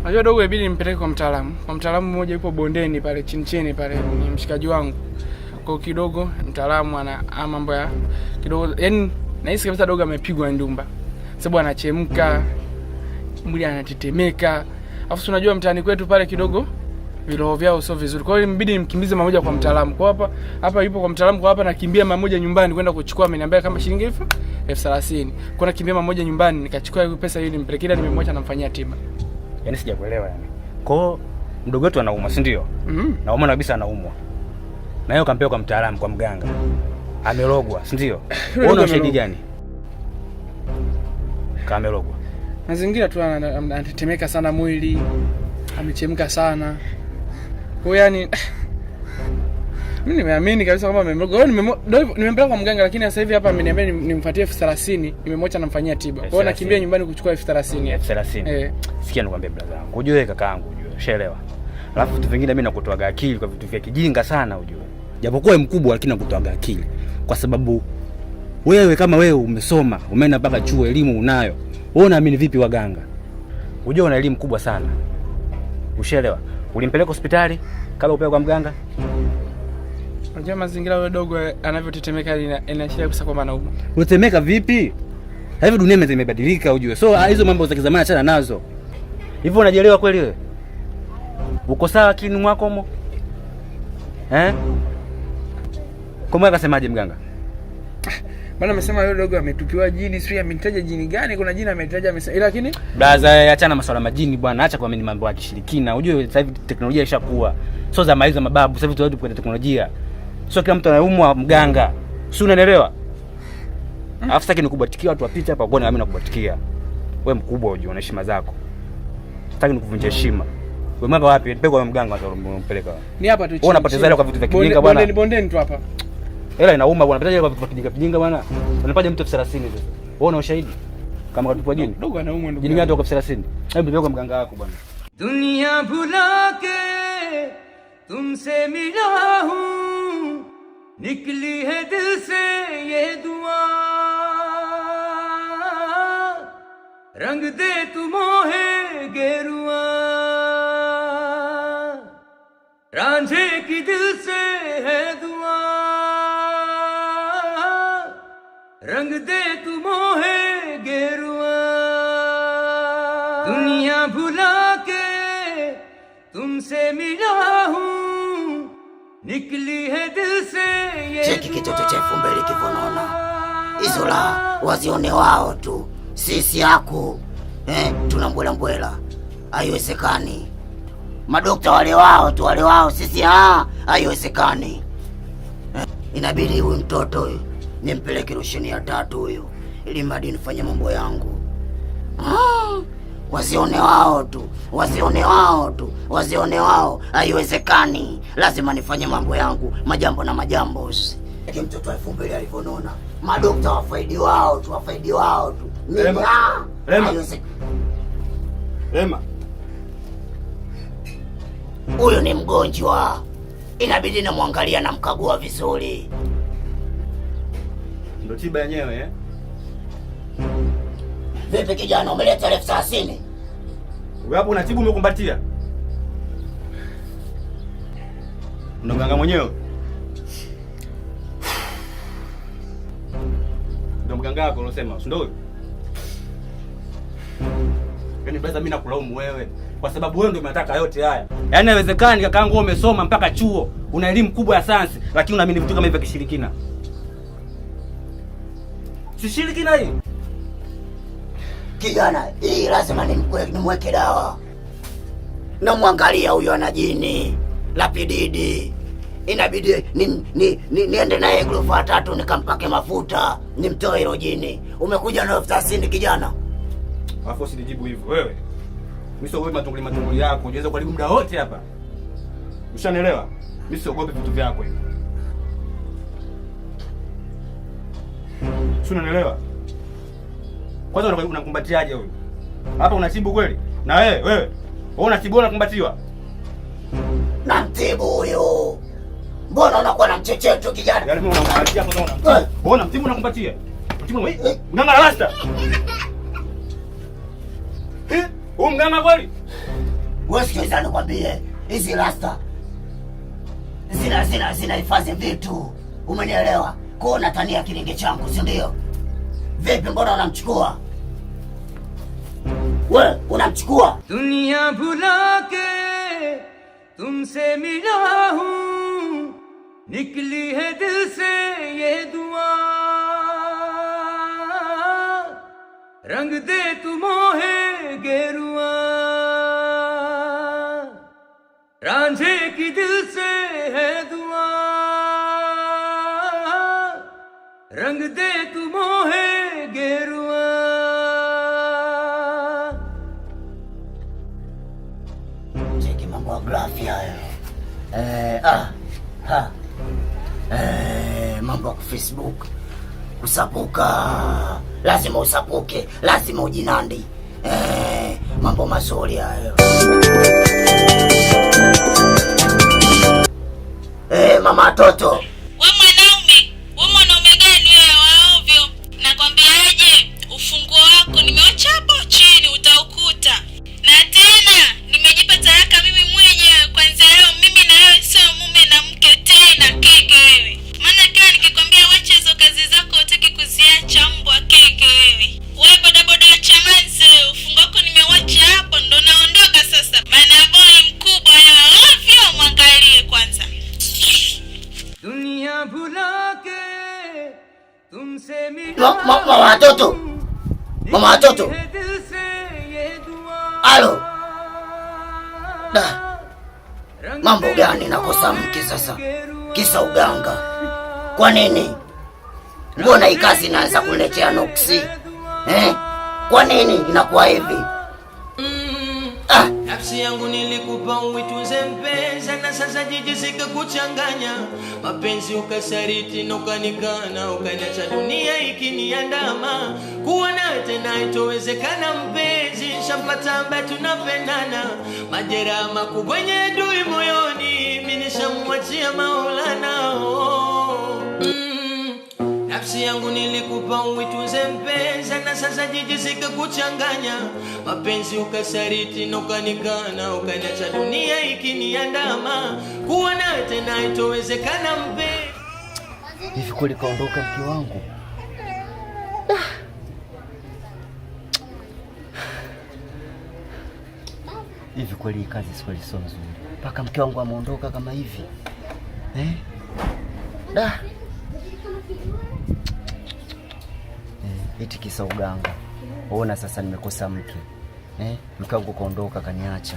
Najua dogo inabidi nimpeleke kwa mtaalamu. Kwa mtaalamu mmoja yupo bondeni pale chini pale, ni mshikaji wangu. Kwa kidogo mtaalamu ana mambo ya kidogo, yaani nahisi kabisa dogo amepigwa ndumba. Sababu anachemka, mwili anatetemeka. Alafu unajua mtaani kwetu pale kidogo viroho vyao sio vizuri. Kwa hiyo inabidi nimkimbize mara moja kwa mtaalamu. Kwa hapa yupo kwa mtaalamu, kwa hapa nakimbia mara moja nyumbani kwenda kuchukua, ameniambia kama shilingi 30,000. Kwa nakimbia mara moja nyumbani nikachukua hiyo pesa ili nimpelekea, nimemwacha namfanyia tiba. Yaani sijakuelewa yani. Kwa hiyo mdogo wetu anaumwa, si ndio? Naumwa kabisa anaumwa. Na hiyo kampea kwa mtaalamu, kwa mganga. Amerogwa, si ndio? Wewe una ushahidi gani? Kamerogwa. Mazingira tu anatetemeka sana mwili. Amechemka sana. Kwa yani Mimi nimeamini kabisa kwamba nimempeleka kwa mganga, lakini sasa hivi hapa ameniambia nimfuatie 30,000, nimemwacha namfanyia tiba. Kwa hiyo nakimbia nyumbani kuchukua 30,000. 30,000. Sikia nikwambie brother wangu. Unajua kakaangu, unajua. Ushaelewa? Alafu vitu vingine mimi nakutoaga akili kwa vitu vya kijinga sana unajua. Japokuwa wewe mkubwa lakini nakutoaga akili. Kwa sababu wewe kama wewe umesoma, umeenda mpaka chuo, elimu unayo. Wewe unaamini vipi waganga? Unajua una elimu kubwa sana. Ushaelewa? Ulimpeleka hospitali kabla upeleke kwa mganga? Unajua mazingira yale dogo anavyotetemeka inaashiria kabisa kwamba anauma. Unatemeka vipi? Hivi dunia imebadilika ujue. So hizo mambo za kizamani achana nazo. Hivyo unajielewa kweli wewe? Uko sawa akili mwako mo? Kama akasemaje mganga? Bwana amesema yule dogo ametupiwa jini, sio ametaja jini gani? Kuna jina ametaja lakini blaza achana masuala majini bwana, acha kwa mimi mambo ya kishirikina. Unajua sasa hivi teknolojia ishakuwa. So za maizo mababu, sasa hivi tunarudi kwa teknolojia. Sio kila mtu anaumwa mganga. Si unaelewa? Alafu sasa nikubatikia watu wapite hapa kuona mimi nakubatikia. Wewe mkubwa unajua una heshima zako. Sitaki nikuvunje heshima. Wewe mambo wapi? Nipeleke kwa mganga unampeleka. Ni hapa tu. Wewe unapoteza ile kwa vitu vya kijinga bwana. Bondeni tu hapa. Hela inauma bwana. Unapoteza ile kwa vitu vya kijinga bwana. Unapaje mtu 30,000 sasa? Wewe una ushahidi? Kama katupwa jini. Dogo anaumwa ndugu. Jini ngapi kwa 30,000? Hebu nipeleke kwa mganga wako bwana. दुनिया भुला के तुमसे मिला हूँ, निकली है दिल से ये दुआ, रंग दे तू मोहे गेरुआ, रांझे की दिल से है दुआ, रंग दे तू मोहे गेरुआ, दुनिया भुला के तुमसे मिला हूँ, निकली है दिल से ये cheki kitoto cha 2000 kivonona. Hizo la wazione wao tu. Sisi yako tunambwela mbwela. Haiwezekani. Madokta wale wao sisi haiwezekani. Inabidi huyu mtoto huyu nimpeleke rushini ya 3 huyu ili mradi nifanye mambo yangu. Wazione wao. Haiwezekani. Lazima nifanye mambo yangu, majambo na majambo. Kile mtoto 2000 alivonona. Madokta wafaidi wao tu. Rema. Huyu ni mgonjwa. Inabidi namwangalia na mkagua vizuri. Ndio tiba yenyewe Vipi kijana, umeleta 30,000? Wewe hapo unatibu umekumbatia? Ndio mganga mwenyewe. Ndio mganga wako unasema, si ndio? Yaani brother mimi nakulaumu wewe kwa sababu wewe ndio unataka yote haya. Yaani haiwezekani kakaangu wewe umesoma mpaka chuo, una elimu kubwa ya sayansi lakini unaamini vitu kama hivi vya kishirikina. Si shirikina hii. Kijana, hii lazima nimweke dawa. Namwangalia huyo ana jini la pididi. Inabidi niende naye ghorofa 3 nikampake mafuta, nimtoe hilo jini. Umekuja na 30,000 kijana. Alafu usinijibu hivyo wewe. Mimi sio wewe matunguli yako, unaweza kuharibu muda wote hapa. Ushanielewa? Mimi siogopi vitu vyako hivi. Sio unanielewa? Kwanza unakumbatiaje huyu? Hapa unatibu kweli? Na wewe unatibu unakumbatiwa? Namtibu huyo. Mbona unakuwa na mchecheto kijana? Yaani unamkumbatia hapo unaona. Mbona mtibu unakumbatia? Mtibu wewe? Mganga rasta. Huyu mganga kweli? Wewe sikiliza nikwambie, hizi rasta zina hifadhi vitu. Umenielewa? Kwa unatania kilinge changu, si ndio? Vipi mbona unamchukua? Wewe unamchukua? दुनिया भुला के तुमसे मिला हूँ, निकली है दिल से ये दुआ, रंग दे तू मोहे गेरुआ, रांझे की दिल से है दुआ, रंग दे तू मोहे गेरुआ. Cheki mambo ya grafia hayo. Mambo ya Facebook kusapuka, lazima usapuke, lazima ujinandi. Mambo mazuri hayo. Mama watoto. Wewe mwanaume gani wewe wa ovyo? Nakwambiaje, ufunguo wako nimeacha hapo chini utaukuta. Na tena nimejipa talaka mimi mwenyewe, kwanza leo mimi na wewe sio mume na mke tena, kenge wewe. Maana kila nikikwambia wacha hizo kazi zako utaki kuziacha, mbwa kenge wewe. Wewe bodaboda wa Chamanzi, ufunguo wako nimeacha hapo ndo naondoka sasa. Maana boy mkubwa wewe, ovyo, mwangalie kwanza. दुनिया भुला के तुमसे Mama watoto. Mama watoto. Halo. Mambo gani nakosa mke sasa? Kisa uganga. Kwa nini? Mbona hii kazi inaanza kuletea nuksi? Kwa nini inakuwa hivi? Nafsi yangu nilikupa uitunze mpenzi, na sasa jijisika kuchanganya mapenzi, ukasariti na ukanikana, ukaniacha dunia ikiniandama. Kuwa nawe tena itowezekana mpenzi, shampata ambaye tunapendana, majeraha makubwa yenye adui moyoni, mimi nishamwachia Maulana. Nafsi yangu nilikupa uitunze mpenzi, na sasa jijisika kuchanganya mapenzi, ukasariti na ukanikana, ukaniacha dunia ikiniandama. Kuwa nawe tena itowezekana mpenzi. Hivi kweli kaondoka mke wangu? Hivi kweli kazi swali sio nzuri mpaka mke wangu ameondoka kama hivi? Eti kisa uganga. Ona sasa nimekosa mke. Mke wangu kaondoka kaniacha.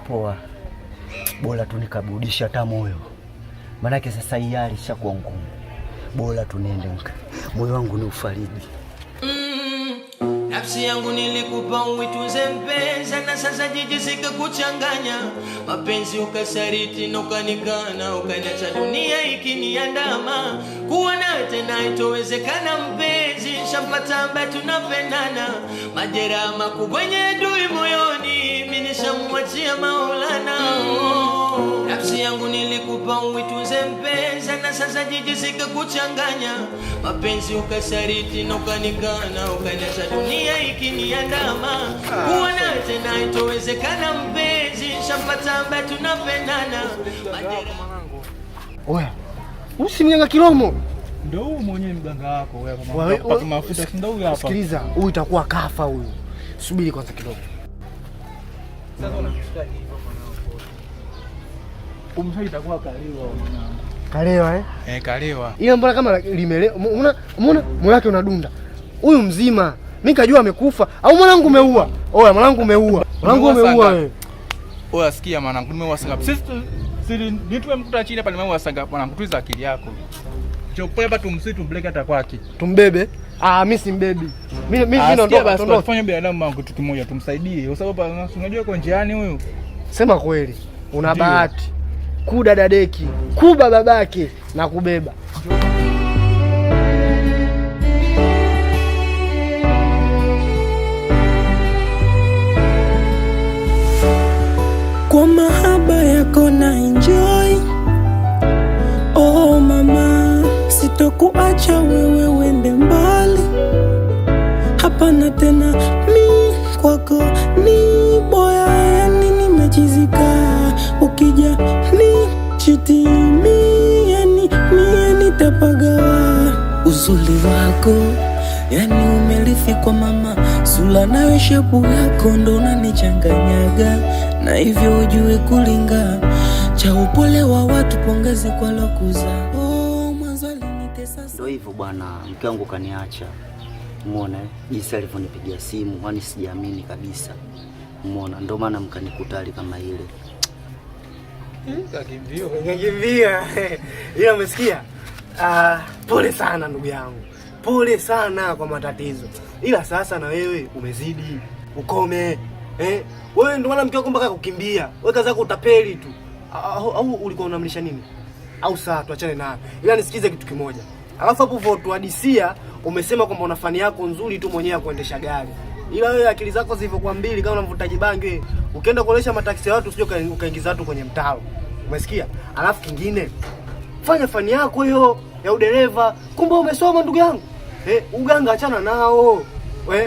Poa. Bora tu nikaburudisha hata moyo. Manake sasa hii hali ishakuwa ngumu. Bora tu niende moyo wangu ni ufaridi. Nafsi yangu nilikupa uitunze mpenzi, na sasa jijisika kuchanganya mapenzi, ukasariti na ukanikana, ukaniacha dunia ikiniandama. Kuwa nawe tena itowezekana mpenzi, shampata ambaye tunapendana, majeraha makubwa yenye adui moyoni, mimi nishamwachia Maulana. Nafsi yangu nilikupa uitunze mpenzi, na sasa jijisika kuchanganya mapenzi, ukasariti na ukanikana, ukaniacha dunia ikiniandama. Kuwa nawe tena itowezekana mpenzi, shampata ambaye tunapendana, Oya, usimnyanga Kilomo. Ndio huyu mwenyewe mganga wako wewe, kwa mafuta ndio huyu hapa. Sikiliza, huyu itakuwa kafa huyu. Subiri kwanza kidogo. Sasa unashika hivi mwanangu. Umshaji itakuwa kalewa mwanangu. Kalewa kalewa. Ile mbona kama limelewa. Umeona moyo wake unadunda. Huyu mzima. Mimi kajua amekufa au mwanangu umeua. Oya, mwanangu umeua. Mwanangu umeua wewe. Oya, sikia mwanangu, nimeua sangapi? Sisi nitwe mkuta chini hapa, nimeua sangapi mwanangu? Tuiza akili yako. Chokupole hapa tumsitu mbeleke hata kwake. Tumbebe? Mimi si mbebi. Mimi naondoka basi, tufanye binadamu wangu kitu kimoja, tumsaidie kwa sababu unajua yuko njiani huyu. Sema kweli. Una bahati. Kudada deki, kuba babake na kubeba. Kwa mahaba yako na enjoy. Oh mama, sitokuacha wewe wende mbali. Hapana tena mi kwako ni boya, yani nimechizika. Ukija ni chitimi, yani mie nitapagawa. Uzuri wako yani umelithi kwa mama, sula nawe shepu yako ndo unanichanganyaga, na hivyo ujue kulinga cha upole wa watu, pongezi kwa lokuza. Mwanzo alinitesa. Ndio hivyo bwana, mke wangu kaniacha. Umeona jinsi alivyonipigia simu, yani sijaamini kabisa. Umeona, ndio maana mkanikutali kama ile. Kakimbia. Ila umesikia? Pole sana ndugu yangu. pole sana kwa matatizo, ila sasa na wewe umezidi, ukome. Wewe ndio maana mke wako mpaka kukimbia. Wewe kazi yako utapeli tu. Au ulikuwa unamlisha nini? Au saa tuachane nayo. Ila nisikize kitu kimoja. Alafu hapo votuadisia umesema kwamba una fani yako nzuri tu mwenyewe ya kuendesha gari. Ila wewe akili zako zilivyokuwa mbili kama unamvutaji bangi, ukienda kuonesha mataksi ya watu usije ukaingiza watu kwenye mtaro. Umesikia? Alafu kingine, fanya fani yako hiyo ya udereva. Kumbe umesoma ndugu yangu. Uganga achana nao.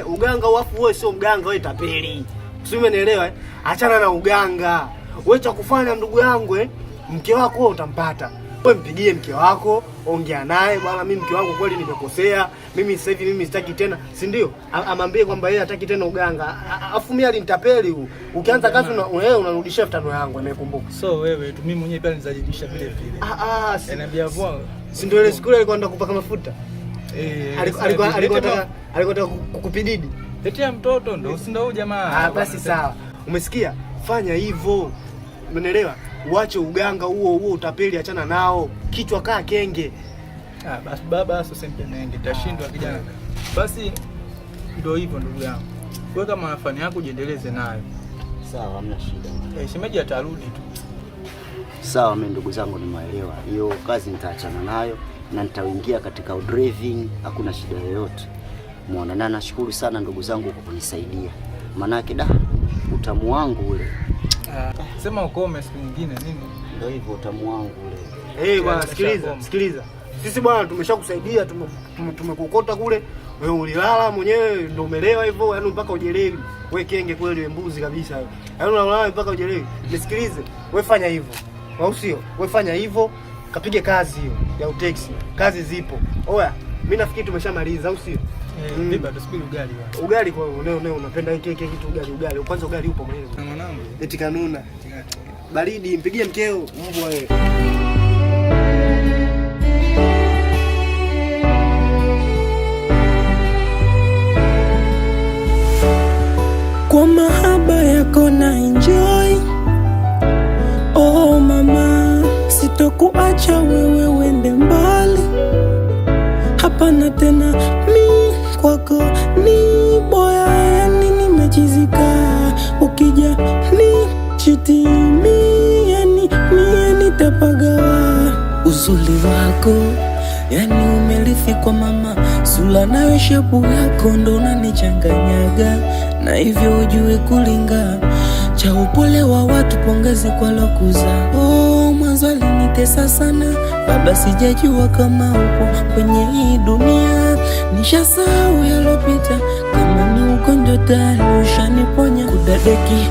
Uganga wafu wewe sio mganga, wewe tapeli. Sio, umenielewa? Achana na uganga. Wewe cha kufanya ndugu yangu, mke wako wewe utampata. Wewe mpigie mke wako, ongea naye, bwana mimi mke wangu kweli nimekosea. Mimi sasa hivi mimi sitaki tena, si ndio? Amwambie kwamba yeye hataki tena uganga. Afu mimi alinitapeli huu. Ukianza kazi wewe unarudishia 5 yangu, nimekumbuka. So wewe tu mimi mwenyewe pia nizajidisha vile vile. Anambia vua. Si ndio ile siku ile alikuwa anataka kupaka mafuta? Alikuwa kukupididi. Letea mtoto ndo si ndio jamaa. Basi sawa. Umesikia? Fanya hivyo. Umeelewa? Uache uganga huo utapeli, achana nao. Kichwa kaa kenge. Basi baba sasa simpe nenge tashindwa kijana. Basi ndio hivyo ndugu yangu. Wewe kama nafani yako ujiendeleze nayo. Sawa, hamna shida. Shemeji atarudi tu. Sawa, mimi ndugu zangu nimeelewa. Hiyo kazi nitaachana nayo na nitaingia katika driving, hakuna shida yoyote. Muona, na nashukuru sana ndugu zangu kwa kunisaidia. Manake utamu wangu ule. Sema ukome siku nyingine nini? Ndio hivyo utamu wangu ule. Bwana sikiliza. Sisi bwana tumeshakusaidia, tumekukota kule. Wewe ulilala mwenyewe ndio umelewa hivyo, yaani mpaka ujelewi. Wewe kenge kweli, wewe mbuzi kabisa wewe. Yaani unalala mpaka ujelewi. Nisikilize, wewe fanya hivyo. Au sio? Wewe fanya hivyo, kapige kazi hiyo ya utaxi. Kazi zipo. Oya, mimi nafikiri tumeshamaliza, au sio? Biba tusubiri ugali bwana. Ugali kwa leo unapenda kitu ugali. Kwanza ugali upo mwenyewe. Mwanangu. Eti kanuna. Baridi, mpigie mkeo mbwa wewe. Kwa mahaba yako na enjoy. Oh mama, sitokuacha wewe uende mbali. Hapana tena, mi kwako ni boya, yani nimechizika. Ukija ni chiti mi, yani mie nitapagawa. Uzuri wako yani umelifi kwa mama, sula nayo shepu yako ndo unanichanganyaga. Na hivyo ujue kulinga cha upole wa watu, pongezi kwa lokuza. Mwanzo alinitesa sana, baba sijajua kama upo kwenye hii dunia. Nishasahau yalopita, kama ni ugonjwa tayari ushaniponya. Kudadeki